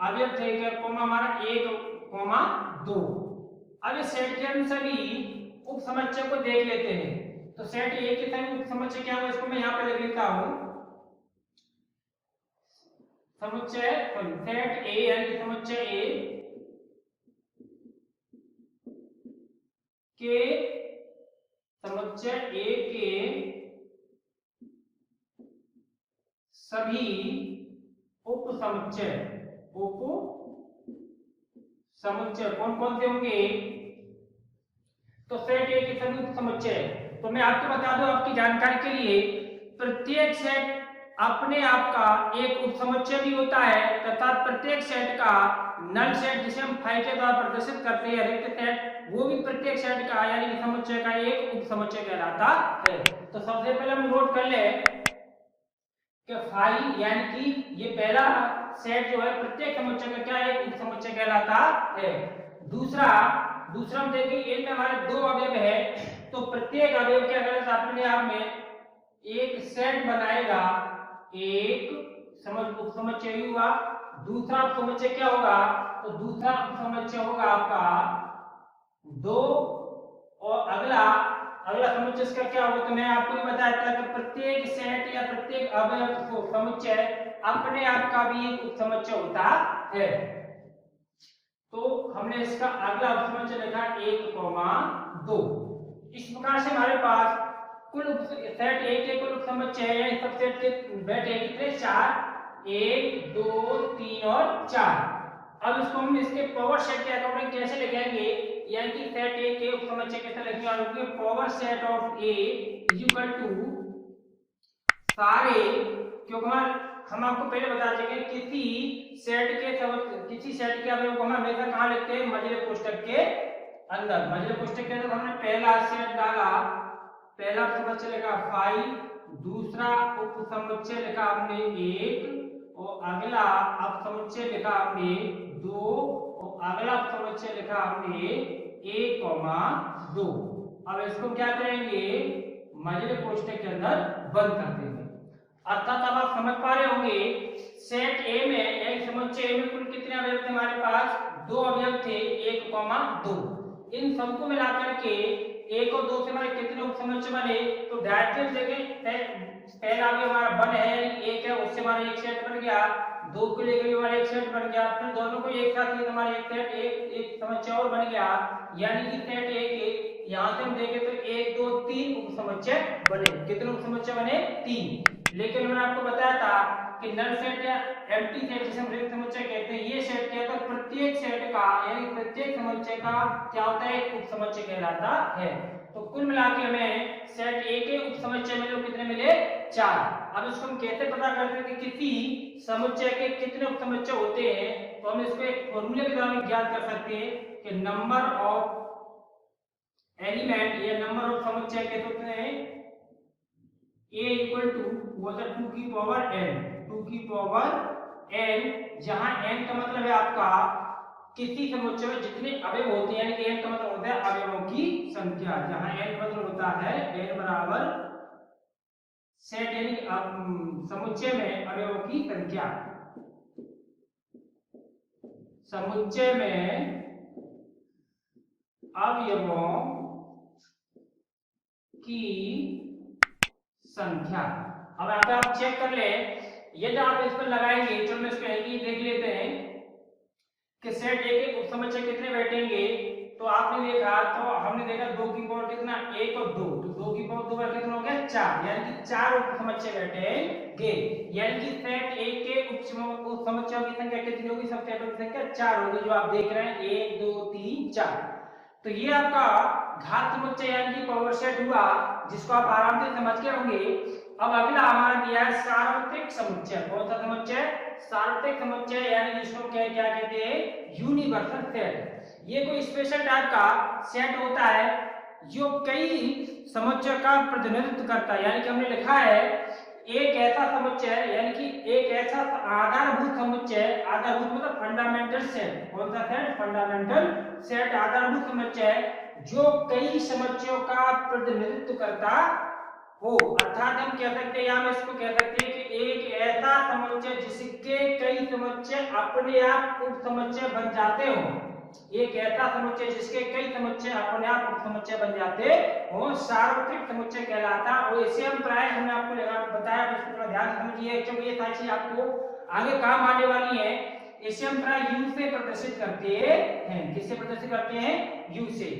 अवयव थे क्या कॉमा हमारा 1 कॉमा 2। अब इस सेट के हम सभी उप समुच्चय को देख लेते हैं। तो सेट ए के सभी उप समुच्चय क्या हुआ इसको मैं यहाँ पे लिख लेता हूँ। समुच्चय सेट ए यानी कि समुच्चय ए के समुच्चय ए के सभी उप समुच्चय कौन कौन से होंगे। तो सेट ए के सभी उप समुच्चय, तो मैं आपको बता दूं आपकी जानकारी के लिए, प्रत्येक सेट अपने आप का एक उप समुच्चय भी होता है तथा प्रत्येक सेट का नल सेट जिसे हम फाई के द्वारा प्रदर्शित करते हैं रिक्त सेट, वो भी प्रत्येक सेट का यानी कि समुच्चय का एक उप समुच्चय कहलाता है। तो सबसे पहले हम नोट कर ले कि फाई यानी कि ये पहला सेट जो है प्रत्येक समुच्चय का क्या एक उप समुच्चय कहलाता है। दूसरा हम देखेंगे इनमें हमारे दो अवयव है, तो प्रत्येक अवयव क्या कहलाता है अपने आप में एक सेट बनाएगा, एक उप समुच्चय हुआ। दूसरा उप समुच्चय क्या होगा, तो दूसरा उप समुच्चय होगा आपका 2 और अगला समुच्चय इसका क्या होगा, तो मैं आपको ये बताया था कि प्रत्येक सेट या प्रत्येक अवयव समुच्चय अपने आप का भी एक उप समुच्चय होता है। तो हमने इसका अगला उप समुच्चय लिखा 1,2। इस प्रकार से हमारे पास कुल सेट ए के कुल उप समुच्चय है, सबसेट के बैठे कितने 4, 1 2 3 और 4। अब इसको हम इसके पावर सेट के अकॉर्डिंग कैसे लिखेंगे, यानी कि सेट ए के उप समुच्चय कैसे लिखेंगे, power set of A is equal to सारे, क्योंकि हम आपको पहले बता चुके किसी सेट के अवयव को हम हमेशा कहां लिखते हैं, मझले कोष्ठक के अंदर। मझले कोष्ठक के अंदर हमने पहला सेट डाला, पहला उप समुच्चय लिखा 5, दूसरा उप समुच्चय लिखा हमने 1 और अगला उप समुच्चय लिखा हमने 2 और अगला उप समुच्चय लिखा हमने 1,2। अब इसको क्या करेंगे, मझले कोष्ठक के अंदर बंद कर देंगे। अर्थात अब आप समझ पा रहे होंगे सेट ए में एक समुच्चय ए में कुल कितने अवयव थे हमारे पास, 2 अवयव थे 1,2। इन सबको मिलाकर के 1 और 2 से हमारे कितने उप समुच्चय बने, तो डायरेक्टली देखें पहला अवयव हमारा 1 है यानी 1 है, उससे हमारा एक सेट बन गया, 2 को लेकर हमारा एक सेट बन गया, फिर दोनों को एक साथ लेकर हमारा एक सेट एक समुच्चय और बन गया, यानी कि सेट ए के यहां से हम देखें तो 1 2 3 उप समुच्चय बने। कितने उप समुच्चय बने, 3। लेकिन मैंने आपको बताया था कि नल सेट या एम्प्टी सेट जिसे हम रिक्त समुच्चय कहते हैं, ये सेट क्या होता है, प्रत्येक सेट का यानी प्रत्येक समुच्चय का क्या होता है, एक उप समुच्चय कहलाता है। तो कुल मिलाकर हमें सेट ए के उप समुच्चय मिले कितने मिले, 4। अब इसको हम कैसे पता करते हैं कि किसी समुच्चय के कितने उप समुच्चय होते हैं, तो हम इसको एक फॉर्मूले के द्वारा ज्ञात कर सकते हैं कि नंबर ऑफ एलिमेंट या नंबर ऑफ समुच्चय के होते हैं a इक्वल टू होता है 2 की पावर n, जहां n का मतलब है आपका किसी समुच्चय में जितने अवयव होते हैं, यानी कि n का मतलब होता है अवयवों की संख्या, जहां n का मतलब होता है n बराबर सेट यानी समुच्चय में अवयवों की संख्या, समुच्चय में अवयवों की संख्या। अब यहाँ पे आप चेक कर ले, यदि आप इस पर लगाएंगे, चलो इसको देख लेते हैं कि सेट ए के उप समुच्चय कितने बैठेंगे। तो आपने देखा, तो हमने देखा 2 की पावर कितना 1 और 2, तो 2 की पावर 2 बार कितना हो गया 4, यानी कि 4 उप समुच्चय बैठेंगे, यानी कि सेट ए के उप समुच्चयों की संख्या कितनी होगी, सब सेटों की संख्या 4 होगी, जो आप देख रहे हैं 1 2 3 4। तो ये आपका घात समुच्चय यानी कि पावर सेट हुआ, जिसको आप आराम से समझ के होंगे। अब अगला हमारा दिया है सार्वत्रिक समुच्चय। कौन सा समुच्चय, सार्वत्रिक समुच्चय, यानी जिसको क्या कहते हैं, यूनिवर्सल सेट। ये कोई स्पेशल टाइप का सेट होता है जो कई समुच्चय का प्रतिनिधित्व करता है, यानी कि हमने लिखा है एक ऐसा समुच्चय, यानी कि एक ऐसा आधारभूत समुच्चय, आधारभूत मतलब फंडामेंटल सेट। कौन सा सेट, फंडामेंटल सेट, आधारभूत समुच्चय जो कई समुच्चयों का प्रतिनिधित्व करता हो, अर्थात हम कह सकते हैं, या हम इसको कह सकते हैं कि एक ऐसा समुच्चय जिसके कई समुच्चय अपने आप उप समुच्चय बन जाते हो। एक ऐसा समुच्चय जिसके कई समुच्चय अपने आप उप समुच्चय बन जाते हो सार्वत्रिक समुच्चय कहलाता। और इसे हम प्राय हमने आपको बताया, तो इसको थोड़ा ध्यान समझिए क्योंकि ये सारी चीज आपको आगे काम आने वाली है। इसे हम प्राय यू से प्रदर्शित करते हैं। किससे प्रदर्शित करते हैं? यू से।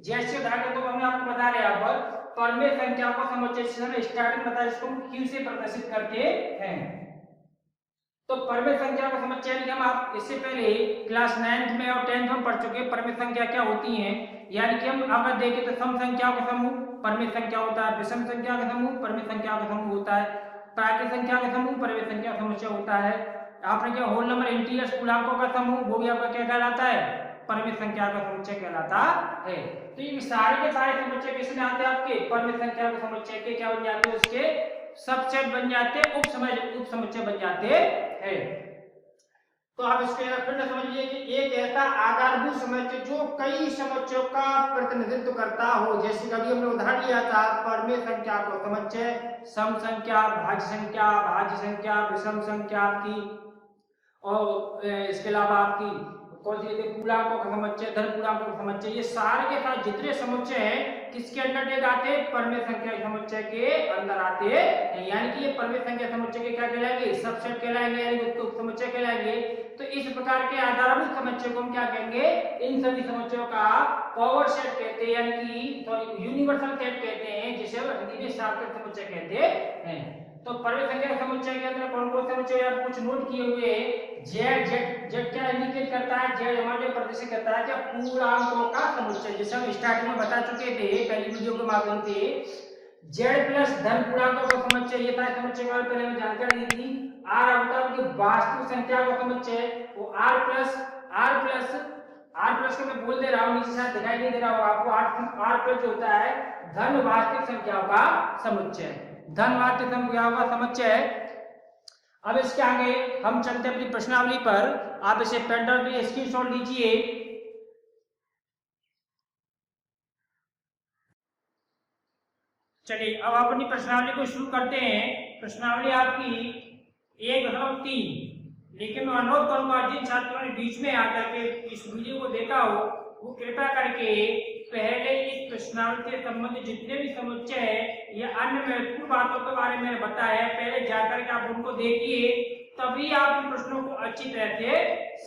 जैसे उदाहरण तो हमने आपको बता रहे यहाँ पर परमेय संख्या को समुच्चय से स्टार्टिंग बताया, इसको हम क्यू से प्रदर्शित करते हैं। तो परमेय संख्या को समुच्चय यानी हम आप इससे पहले क्लास 9th में और 10th में पढ़ चुके हैं परमेय संख्या क्या होती हैं। यानी कि हम अगर देखें तो सम संख्या का समूह परमेय संख्या होता है, विषम संख्या का समूह परमेय संख्या का समूह होता है, प्राकृत संख्या का समूह परमेय संख्या का समुच्चय होता है। आपने क्या होल नंबर इंटीजर्स पूर्णांकों का समूह, वो भी आपका क्या कहलाता है? परमेय संख्या का समुच्चय कहलाता है। तो ये सारे के सारे समुच्चय किसमें आते हैं? आपके परमेय संख्या के समुच्चय के क्या बन जाते हैं? उसके सबसेट बन जाते हैं, उप समुच्चय बन जाते हैं। तो आप इसके फिर से समझिए कि एक ऐसा आधारभूत समुच्चय जो कई समुच्चयों का प्रतिनिधित्व करता हो। जैसे कभी हमने उदाहरण लिया था परमेय संख्या को समुच्चय सम संख्या, भाज्य संख्या, विषम संख्या आपकी, और इसके अलावा आपकी कौन सी पूर्णांकों का समुच्चय, धन पूर्णांकों का समुच्चय, ये सारे के साथ जितने समुच्चय हैं किसके अंडर आते हैं? परमेय संख्या समुच्चय के अंदर आते हैं। यानी कि ये परमेय संख्या समुच्चय के क्या कहलाएंगे? सबसेट कहलाएंगे, यानी कि समुच्चय कहलाएंगे। तो इस प्रकार के आधारभूत समुच्चय को हम क्या कहेंगे? इन सभी समुच्चयों का पावर सेट कहते हैं, यानी कि यूनिवर्सल सेट कहते हैं, जिसे हिंदी में सार्थक समुच्चय कहते हैं। तो परमेय संख्या समुच्चय के अंदर कौन कौन से समुच्चय आप कुछ नोट किए हुए हैं? जेड क्या इंडिकेट करता है? जेड हमारे प्रदर्शित करता है क्या? पूर्णांकों का समुच्चय, जैसे हम स्टार्टिंग में बता चुके थे पहली वीडियो के माध्यम से। जेड प्लस धन पूर्णांकों का समुच्चय, ये था समुच्चय के बारे में पहले जानकारी दी थी। आर होता है कि वास्तविक संख्या का समुच्चय, वो आर प्लस को मैं बोल दे रहा हूँ, नीचे साथ दिखाई नहीं दे रहा होगा आपको। आर प्लस जो होता है धन वास्तविक संख्याओं का समुच्चय, धन वास्तविक संख्याओं का समुच्चय। अब इसके आगे हम चलते अपनी प्रश्नावली पर। आप इसे पेन ड्राइव पे स्क्रीनशॉट लीजिए। चलिए अब आप अपनी प्रश्नावली को शुरू करते हैं। प्रश्नावली आपकी 1.3। लेकिन मैं अनुरोध करूंगा जिन छात्रों ने बीच में आकर के इस वीडियो को देखा हो वो कृपया करके पहले इस प्रश्नावली से संबंधित जितने भी समुच्चय है या अन्य महत्वपूर्ण बातों के बारे में बताया है, पहले जाकर के आप उनको देखिए, तभी आप इन प्रश्नों को अच्छी तरह से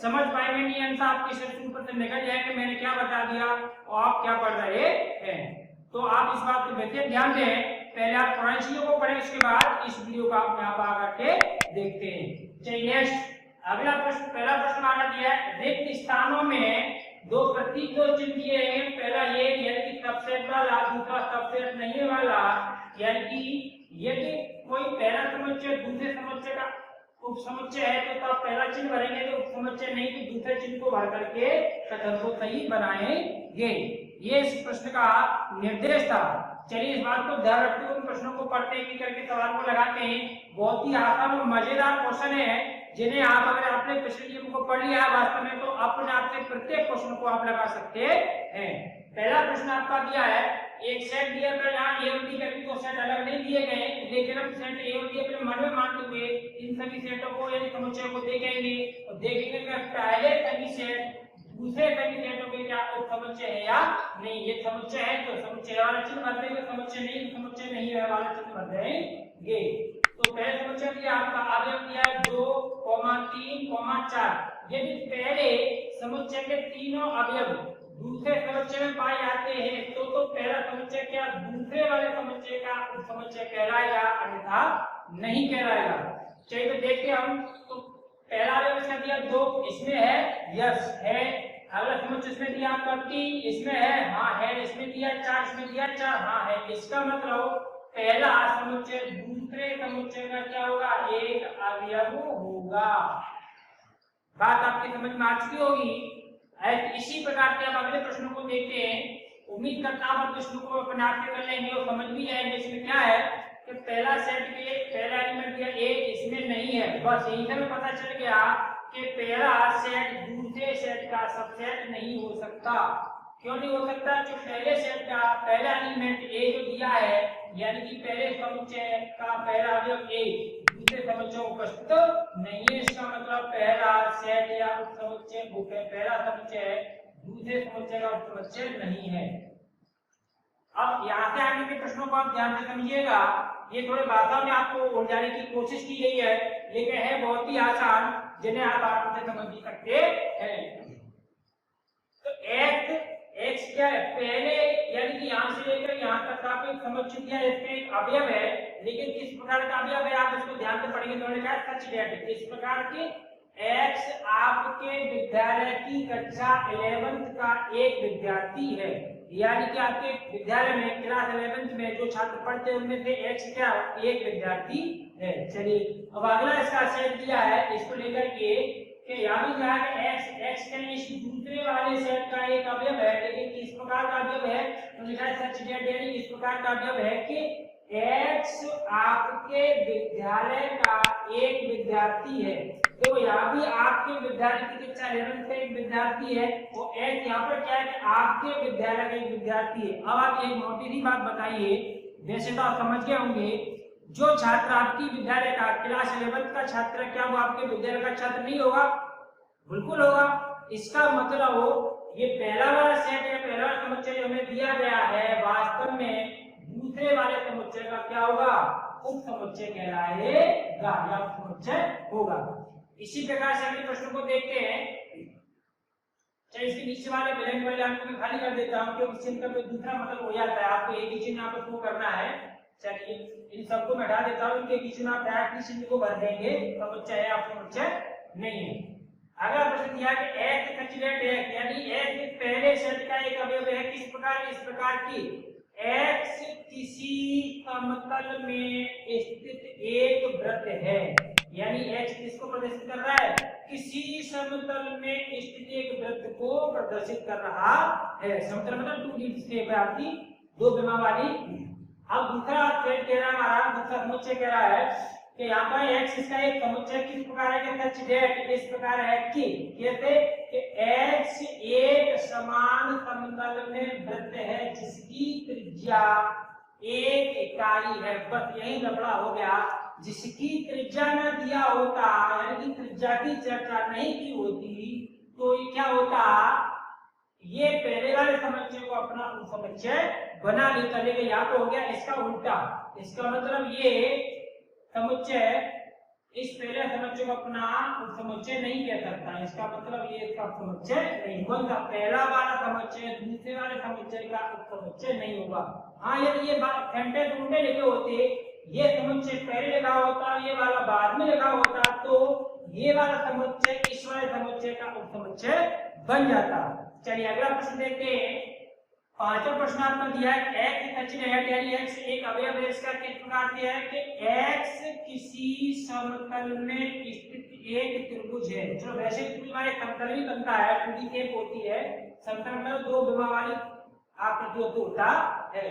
समझ पाएंगे। नहीं अंश आपके सिर्फ ऊपर से निकल जाएंगे मैंने क्या बता दिया और आप क्या पढ़ रहे हैं। तो आप इस बात को बेहतर ध्यान दें, पहले आप पुरानी चीजों को पढ़ें, उसके बाद इस वीडियो को आप यहाँ पर आकर के देखते हैं। चलिए नेक्स्ट अगला प्रश्न, पहला प्रश्न आना दिया है रिक्त स्थानों में दो प्रतीक दो चिन्ह दिए हैं। पहला ये यानी कि सबसेट वाला, दूसरा सबसेट नहीं वाला। यानी कि यदि कोई पहला समुच्चय दूसरे समुच्चय का उप समुच्चय है तो आप पहला चिन्ह भरेंगे, तो उप समुच्चय नहीं तो दूसरे चिन्ह को भर करके कथन को सही बनाएंगे। ये इस प्रश्न का निर्देश था। चलिए इस बात को ध्यान रखते हुए प्रश्नों को पढ़ते हैं, करके सवाल को लगाते हैं। बहुत ही आसान और मजेदार क्वेश्चन है जिन्हें आप अगर आपने पिछले नियम को पढ़ लिया है वास्तव में तो अपने आप से प्रत्येक प्रश्न को आप लगा सकते हैं। पहला प्रश्न आपका दिया है, एक सेट दिया पर यहाँ ए और बी करके दो सेट अलग नहीं दिए गए, लेकिन हम सेट ए और बी अपने मन में मानते हुए इन सभी सेटों को यानी समुच्चयों को देखेंगे और देखेंगे कि पहले सभी सेट दूसरे सभी सेटों के क्या समुच्चय है या नहीं। ये समुच्चय है तो समुच्चय वाला चिन्ह भर देंगे, समुच्चय नहीं है वाला चिन्ह भर देंगे। तो पहले समुच्चय दिया आपका अवयव दिया है 2, 3, 4। यदि पहले समुच्चय के तीनों अवयव दूसरे समुच्चय में पाए जाते हैं तो पहला समुच्चय क्या दूसरे वाले समुच्चय का उप समुच्चय कहलाएगा, अन्यथा नहीं कहलाएगा। चलिए तो देखते हम। तो पहला अवयव इसका दिया 2, इसमें है यस है। अगला समुच्चय इसमें दिया आपका 3, इसमें है हाँ है। इसमें दिया 4, इसमें दिया 4 हाँ है। इसका मतलब पहला समुच्चय दूसरे समुच्चय का क्या होगा, एक अवयव होगा। बात आपकी समझ में आ चुकी होगी। इसी प्रकार के अब अगले प्रश्नों को देखते हैं। उम्मीद करता हूं प्रश्नों को अपने आप से कर लेंगे और समझ भी जाएंगे। इसमें क्या है कि पहला सेट के पहला एलिमेंट दिया 1, इसमें नहीं है। बस यही से हमें पता चल गया कि पहला सेट दूसरे सेट का सबसेट नहीं हो सकता। क्यों नहीं हो सकता? जो पहले सेट का पहला एलिमेंट ए जो दिया है, यानी कि पहले समुच्चय का पहला अवयव ए दूसरे समुच्चय को उपस्थित नहीं है, इसका मतलब पहला सेट या उपसमुच्चय पहला समुच्चय दूसरे समुच्चय का उपसमुच्चय नहीं है। अब यहाँ से आगे के प्रश्नों को आप ध्यान से समझिएगा, ये थोड़े भाषा में आपको उलझाने की कोशिश की गई है, लेकिन है बहुत ही आसान, जिन्हें आप आराम से समझ भी सकते हैं। तो एक्स क्या है? पहले यानी कि यहाँ से लेकर यहाँ तक आप एक समझ चुके हैं, इसका एक अवयव है, लेकिन किस प्रकार का अवयव है आप इसको ध्यान से पढ़ेंगे तो क्या सच डेट इस प्रकार के एक्स आपके विद्यालय की कक्षा 11th का एक विद्यार्थी है, यानी कि आपके विद्यालय में क्लास 11th में जो छात्र पढ़ते हैं उनमें से एक्स क्या एक विद्यार्थी है। चलिए अब अगला इसका सेट दिया है, इसको लेकर के यहाँ भी कहा है एक्स के इस दूसरे वाले सेट का एक अवयव है, लेकिन किस प्रकार का अवयव है? तो लिखा है सच डेट, यानी इस प्रकार का अवयव है कि एक्स आपके विद्यालय का एक विद्यार्थी है। तो यहाँ भी आपके विद्यालय की कक्षा 11th का एक विद्यार्थी है, वो एक्स यहाँ पर क्या है कि आपके विद्यालय का एक विद्यार्थी है। अब आप एक मोटी सी बात बताइए, वैसे तो आप समझ गए होंगे, जो छात्र आपकी विद्यालय का क्लास 11th का छात्र क्या वो आपके विद्यालय का छात्र नहीं होगा? बिल्कुल होगा। इसका मतलब हो ये पहला वाला सेट है, पहला समुच्चय हमें दिया गया है, वास्तव में दूसरे वाले समुच्चय का क्या होगा? उप समुच्चय कहलाएगा या उप समुच्चय होगा। इसी प्रकार से अगले प्रश्न को देखते हैं। चलिए इसके नीचे वाले ब्लैंक वाले अंक को खाली कर देता हूं, क्योंकि इसका कोई दूसरा मतलब हो जाता है, आपको एक ही चिन्ह यहाँ पर शो करना है। चलिए इन सबको मैं हटा देता हूं, इनके बीच में आप डायरेक्टली चिन्ह को भर देंगे, समुच्चय है आप समुच्चय नहीं है। अगला प्रश्न दिया कि एक्स कंसिडर्ड एक्स, यानी एक्स पहले सेट का एक अवयव है, किस प्रकार? इस प्रकार की एक्स किसी समतल में स्थित एक वृत्त है, यानी एक्स किसको प्रदर्शित कर रहा है? किसी समतल में स्थित एक वृत्त को प्रदर्शित कर रहा है। समतल मतलब 2D शेप है आपकी, दो बिंदु वाली। अब दूसरा सेट कह रहा है हमारा, दूसरा समुच्चय कह रहा है कि यहाँ पर एक्स इसका एक समुच्चय किस प्रकार है? सच डेट इस प्रकार है कि कहते कि एक्स एक समान समतल में वृत्त है जिसकी त्रिज्या एक इकाई है। बस यही लफड़ा हो गया, जिसकी त्रिज्या न दिया होता, यानी कि त्रिज्या की चर्चा नहीं की होती, तो ये क्या होता? ये पहले वाले समुच्चय को अपना उपसमुच्चय बना लेता, लेकिन यहाँ पे हो गया इसका उल्टा। इसका मतलब ये समुच्चय इस पहले समुच्चय को अपना उपसमुच्चय नहीं कह सकता, इसका मतलब ये इसका उपसमुच्चय नहीं होगा। पहला वाला समुच्चय दूसरे वाले समुच्चय का उपसमुच्चय नहीं होगा। हाँ यदि ये सेंटेंस उल्टे लिखे होते, ये समुच्चय पहले लिखा होता, ये वाला बाद में लिखा होता, तो ये वाला समुच्चय इस वाले समुच्चय का उपसमुच्चय बन जाता। चलिए अगला प्रश्न देखते हैं। पांचवा प्रश्न आपको दिया है एक्स सचिन है, यानी एक्स एक अवयव है, इसका किस प्रकार दिया है कि एक्स किसी समतल में स्थित एक त्रिभुज है। चलो वैसे त्रिभुज हमारे समतल ही बनता है, 2D शेप होती है, समतल मतलब दो बिंदु वाली आकृति होता है।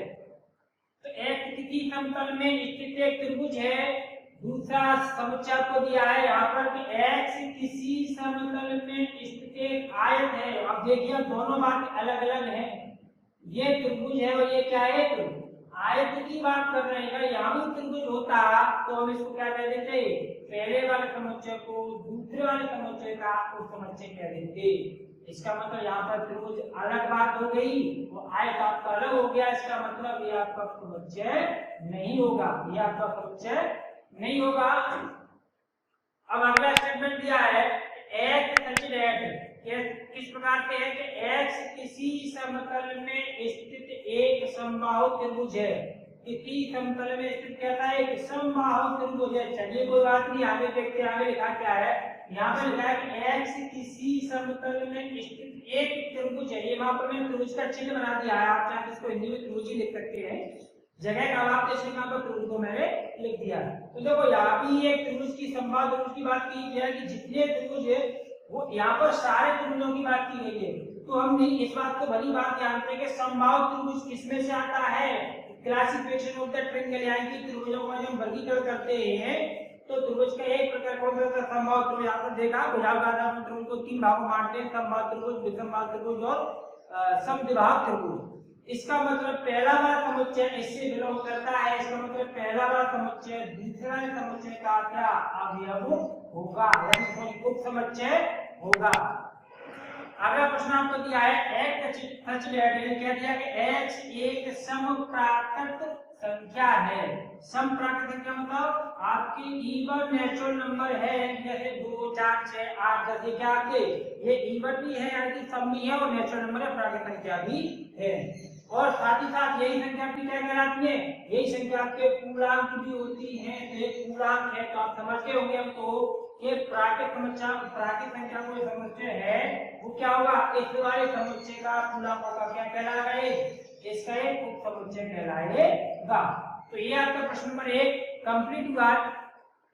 तो एक्स किसी समतल में स्थित एक त्रिभुज है। दूसरा समुच्चय आपको दिया है यहाँ पर कि एक्स किसी समतल में स्थित एक आयत है। अब देखिए दोनों बात अलग अलग है, ये त्रिभुज है और ये क्या है? आयत की बात कर रहे हैं। यहाँ भी त्रिभुज होता तो हम इसको क्या कह देते? पहले वाले समुच्चय को दूसरे वाले समुच्चय का उपसमुच्चय कह देते। इसका मतलब यहाँ पर त्रिभुज अलग बात हो गई, वो आयत आपका अलग हो गया, इसका मतलब ये आपका उपसमुच्चय नहीं होगा, ये आपका समुच्चय नहीं होगा। अब अगला स्टेटमेंट दिया है एक्स कंसिडर्ड किस प्रकार से है कि एक्स किसी समतल में स्थित एक समबाहु त्रिभुज है। किसी समतल में स्थित क्या था? एक समबाहु त्रिभुज है। चलिए कोई बात नहीं, आगे देखते हैं आगे लिखा क्या है। यहाँ पर लिखा है कि एक्स किसी समतल में स्थित एक त्रिभुज है। ये वहां पर मैंने त्रिभुज का चिन्ह बना दिया है, आप चाहे इसको हिंदी में त्रिभुज ही लिख सकते हैं, जगह का अभाव जैसे यहाँ पर त्रिभुज को मैंने लिख दिया। तो देखो यहाँ भी एक त्रिभुज की समबाहु त्रिभुज की बात की है कि जितने त्रिभुज है वो यहाँ पर सारे त्रिभुजों की बात की गई है। तो हम नहीं इस बात को भली बात जानते हैं कि समबाहु त्रिभुज किसमें से आता है? क्लासिफिकेशन ऑफ द ट्रायंगल, यानी कि त्रिभुजों का जब वर्गीकरण करते हैं तो त्रिभुज का एक प्रकार कौन सा? समबाहु त्रिभुज। यहाँ पर देखा भुजाओं का त्रिभुज को तीन भागों में बांटते हैं, समबाहु त्रिभुज, विषमबाहु त्रिभुज और समद्विबाहु त्रिभुज। इसका मतलब पहला वाला समुच्चय इससे बिलोंग करता है, इसका मतलब पहला वाला समुच्चय दूसरे वाले समुच्चय का क्या अवयव होगा, यानी कोई उप समुच्चय होगा। अगला प्रश्न आपको दिया है x सच दैट, क्या दिया कि x एक समप्राकृत संख्या है। समप्राकृत संख्या मतलब आपकी इवन नेचुरल नंबर है, जैसे 2 4 6 8 10, ये क्या आपके ये इवन भी है यानी कि सम भी है और नेचुरल नंबर है, प्राकृत संख्या भी है। और साथ ही साथ यही संख्या आपकी क्या कहलाती है, यही संख्या आपके पूर्णांक भी होती है। तो एक पूर्णांक है तो आप समझते होंगे हमको ये प्राकृत संख्या कोई समुच्चय है वो क्या होगा, इस वाले समुच्चय का पूर्णांकों का क्या कहलाएगा, इसका एक उप समुच्चय कहलाएगा। तो ये आपका प्रश्न नंबर 1 कंप्लीट हुआ।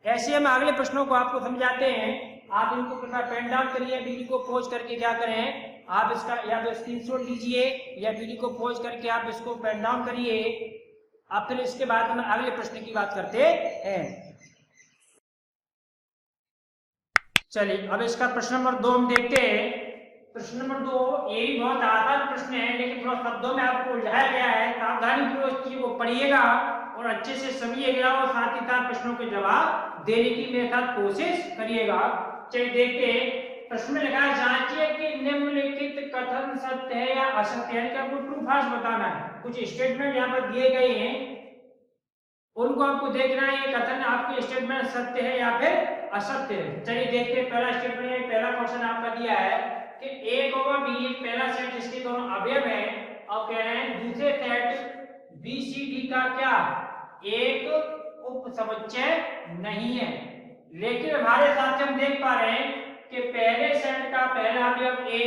ऐसे हम अगले प्रश्नों को आपको समझाते हैं, आप इनको कृपया पेन डाउन करिए, वीडियो को पॉज करके क्या करें आप इसका या तो स्क्रीनशॉट लीजिए या वीडियो को पॉज करके आप इसको पेन डाउन करिए। अब फिर इसके बाद हम अगले प्रश्न की बात करते हैं। चलिए अब इसका प्रश्न नंबर 2 हम देखते हैं। प्रश्न नंबर 2 ये भी बहुत आसान प्रश्न है, लेकिन थोड़ा शब्दों में आपको उलझाया गया है। सावधानी पूर्वक चीजों को पढ़िएगा और अच्छे से समझिएगा और साथ ही साथ प्रश्नों के जवाब देने की मेरे साथ कोशिश करिएगा। चलिए देखते हैं। प्रश्न में लिखा है जांचिए कि निम्नलिखित कथन सत्य है या असत्य है, आपको ट्रू फॉल्स बताना है। कुछ स्टेटमेंट यहाँ पर दिए गए हैं, उनको आपको देखना है ये कथन आपके स्टेटमेंट सत्य है या फिर असत्य है। चलिए देखते हैं। पहला स्टेटमेंट है, पहला क्वेश्चन आपका दिया है कि a और b पहला सेट जिसके दोनों अवयव हैं और कह रहे हैं दूसरे सेट b c d का क्या एक उप समुच्चय नहीं है। लेकिन हमारे साथ हम देख पा रहे हैं कि पहले सेट का पहला अवयव a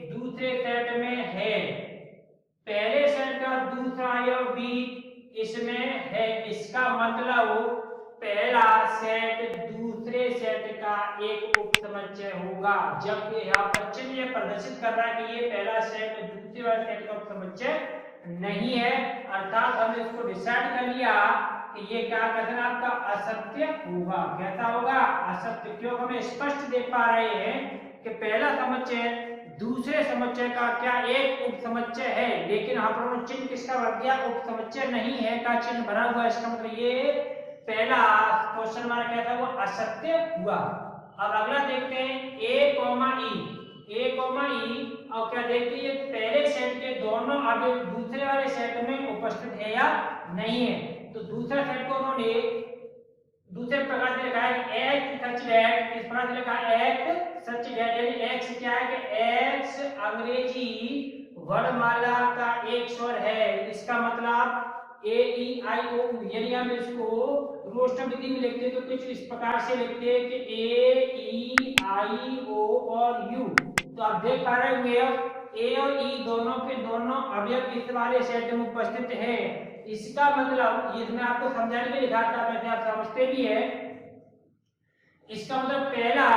दूसरे सेट में है, पहले सेट का दूसरा अवयव b इसमें है। इसका मतलब पहला सेट दूसरे सेट का एक उप समुच्चय होगा। जब यहाँ पर चिन्ह प्रदर्शित कर रहा है कि ये पहला सेट दूसरे वाले सेट का उप समुच्चय नहीं है, अर्थात हमने इसको डिसाइड कर लिया कि ये क्या कथन आपका असत्य होगा। कैसा होगा, असत्य। क्यों, हमें स्पष्ट देख पा रहे हैं कि पहला समुच्चय दूसरे समुच्चय का क्या एक उप समुच्चय है, लेकिन यहाँ पर चिन्ह किसका भर दिया, उप समुच्चय नहीं है का चिन्ह भरा हुआ। इसका मतलब ये पहला क्वेश्चन हमारा क्या था वो असत्य हुआ। अब अगला देखते हैं a, e और क्या देखते हैं पहले सेट के दोनों अवयव दूसरे वाले सेट में उपस्थित है या नहीं है। तो दूसरा सेट को उन्होंने दूसरे प्रकार से लिखा है x सच दैट, इस प्रकार से लिखा है x सच दैट, यानी x क्या है कि x अंग्रेजी वर्णमाला का एक स्वर है। इसका मतलब a e i o u, यानी हम इसको रोस्टर विधि में लिखते हैं तो कुछ इस प्रकार से लिखते हैं कि a e i o और u। तो आप देख पा रहे होंगे a और e दोनों के दोनों अवयव इस वाले सेट में उपस्थित है। इसका मतलब इसमें आपको समझाने के लिए लिखा था, वैसे आप समझते भी है। इसका मतलब पहला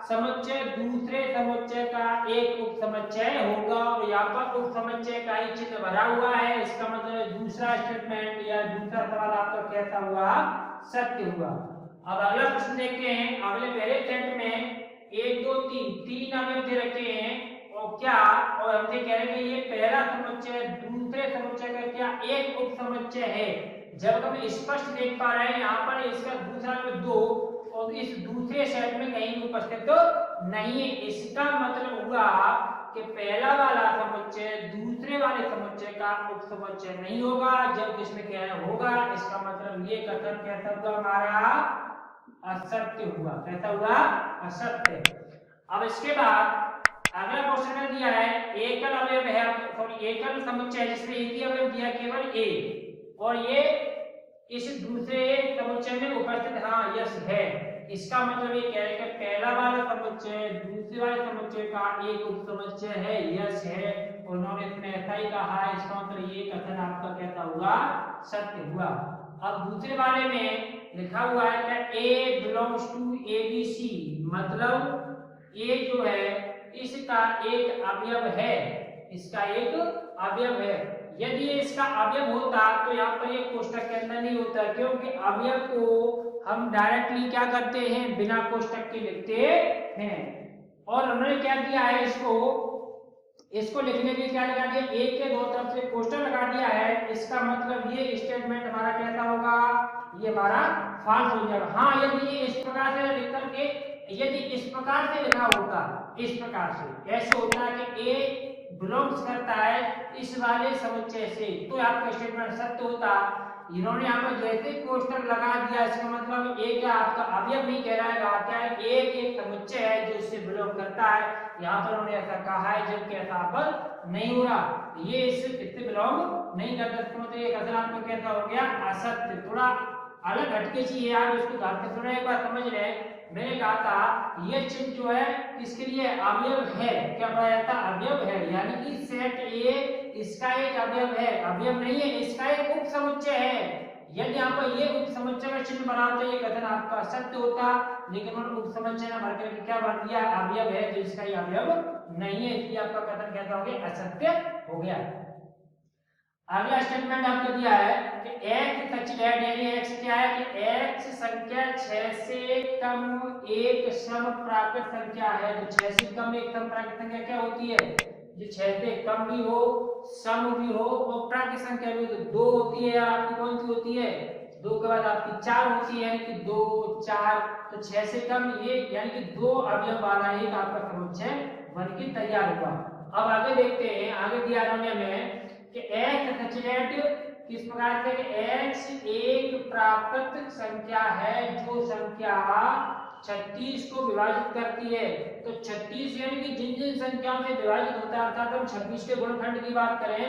समुच्चय दूसरे समुच्चय का एक उप समुच्चय होगा और यहाँ पर उप समुच्चय का ही चिन्ह भरा हुआ है। इसका मतलब दूसरा स्टेटमेंट या दूसरा सवाल आपका कैसा हुआ, सत्य हुआ। अब अगला प्रश्न देखते हैं। अगले पहले सेट में 1 2 3 अवयव दे रखे हैं और क्या, और हमसे कह रहे हैं ये पहला समुच्चय दूसरे समुच्चय का क्या एक उप समुच्चय है। जब हम स्पष्ट देख पा रहे हैं यहाँ पर इसका दूसरा में 2 और इस दूसरे सेट में कहीं उपस्थित तो नहीं है। इसका मतलब हुआ कि पहला वाला समुच्चय दूसरे वाले समुच्चय का उप समुच्चय नहीं होगा, जब इसमें क्या होगा। इसका मतलब ये कथन कैसा हुआ हमारा, असत्य हुआ। कैसा हुआ, असत्य। अब इसके बाद अगला क्वेश्चन में दिया है एकल अवयव है, सॉरी एकल समुच्चय जिसमें एक ही अवयव दिया केवल a और ये इस दूसरे समुच्चय में उपस्थित, हाँ यस है। इसका मतलब ये कह रहे हैं कि पहला वाला समुच्चय दूसरे वाले समुच्चय का एक उप समुच्चय है, यस है। उन्होंने इसमें ऐसा ही कहा है, इसका मतलब ये कथन आपका कैसा हुआ, सत्य हुआ। अब दूसरे वाले में लिखा हुआ है कि a बिलोंग्स टू abc, मतलब a जो है इसका एक अवयव है, इसका एक अवयव है। यदि इसका अवयव होता तो यहाँ पर ये कोष्टक के अंदर नहीं होता, क्योंकि अवयव को हम डायरेक्टली क्या करते हैं, बिना कोष्टक के लिखते हैं। और उन्होंने क्या किया है, इसको इसको लिखने के लिए क्या लगा दिया, एक के दो तरफ से पोस्टर लगा दिया है, इसका मतलब ये स्टेटमेंट हमारा कैसा होगा, ये हमारा फॉल्स हो जाएगा। हाँ यदि ये इस प्रकार से लिख करके, यदि इस प्रकार से लिखा होता, इस प्रकार से ऐसे होता है कि ए बिलोंग्स करता है इस वाले समुच्चय से, तो आपका स्टेटमेंट सत्य होता। इन्होंने यहाँ पर जैसे पोस्टर लगा दिया, इसका मतलब एक आपका अवयव नहीं कह रहा है, क्या है, एक समुच्चय है जो इससे बिलोंग करता है। यहाँ पर उन्होंने ऐसा कहा है जबकि ऐसा पर नहीं हो रहा, ये इससे बिलोंग नहीं करता, इसका मतलब ये कथन आपको कैसा हो गया, असत्य। थोड़ा अलग हटके चीज है यार, उसको ध्यान से सुना, एक बार समझ रहे। मैंने कहा था ये चिन्ह जो है इसके लिए अवयव है, क्या बताया था, अवयव है, यानी कि सेट ए इसका एक अवयव है, अवयव नहीं है, इसका एक उप समुच्चय है। यदि यहाँ पर ये उप समुच्चय का चिन्ह बना तो ये कथन आपका सत्य होता, लेकिन उन्होंने उप समुच्चय ना भर करके क्या भर दिया, अवयव है जो इसका अवयव नहीं है, इसलिए आपका कथन कैसा हो गया, असत्य हो गया। अगला स्टेटमेंट आपको दिया है कि x सच डेट, यानी x क्या है कि x संख्या 6 से कम एक सम प्राकृत संख्या है। तो 6 से कम एक सम प्राकृत संख्या क्या होती है, जो 6 से कम भी हो, सम भी हो और प्राकृत संख्या भी हो, तो 2 होती है। आपकी कौन सी होती है, 2 के बाद आपकी 4 होती है, यानी कि 2 4, तो 6 से कम ये यानी कि 2 अवयव वाला एक आपका समुच्चय बन के तैयार हुआ। अब आगे देखते हैं, आगे दिया इन्होंने हमें कि x सचनेट किस प्रकार से, x एक प्राकृत संख्या है जो संख्या 36 को विभाजित करती है। तो 36 यानी कि जिन जिन संख्याओं से विभाजित होता है, अर्थात हम 26 के गुणनखंड की बात करें,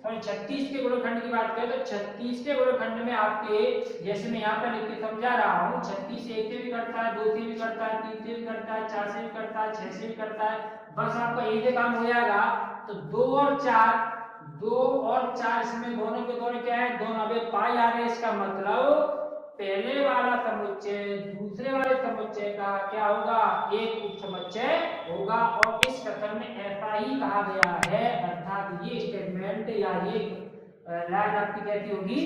36 के गुणनखंड की बात करें तो 36 के गुणनखंड में आपके, जैसे मैं यहाँ पर लिख के समझा रहा हूँ, 36 1 से भी करता है, 2 से भी करता है, 3 से भी करता है, 4 से भी करता है, 6 से भी करता है, बस आपका एक ही काम हो जाएगा। तो 2 और 4 इसमें दोनों के दोनों क्या है, दोनों अवयव पाए जा रहे हैं। इसका मतलब पहले वाला समुच्चय दूसरे वाले समुच्चय का क्या होगा, एक उप समुच्चय होगा, और इस कथन में ऐसा ही कहा गया है, अर्थात ये स्टेटमेंट या ये लाइन आपकी कैसी होगी,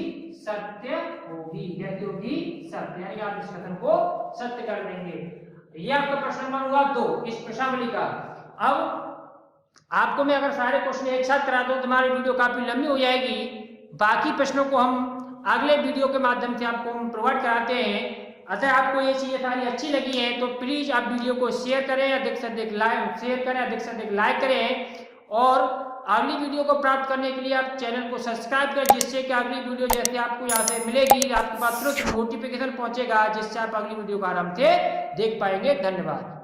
सत्य होगी। कैसी होगी, सत्य, यानी आप इस कथन को सत्य कर देंगे। ये आपका प्रश्न नंबर हुआ 2 इस प्रश्नावली का। अब आपको मैं अगर सारे क्वेश्चन एक साथ करा दूं तो हमारी वीडियो काफी लंबी हो जाएगी। बाकी प्रश्नों को हम अगले वीडियो के माध्यम से आपको हम प्रोवाइड कराते हैं। अगर आपको ये चीजें सारी अच्छी लगी है तो प्लीज आप वीडियो को शेयर करें, अधिक से अधिक लाइक करें, और अगली वीडियो को प्राप्त करने के लिए आप चैनल को सब्सक्राइब करें, जिससे कि अगली वीडियो जैसे आपको यहाँ से मिलेगी आपके पास तुरंत नोटिफिकेशन पहुंचेगा, जिससे आप अगली वीडियो को आराम से देख पाएंगे। धन्यवाद।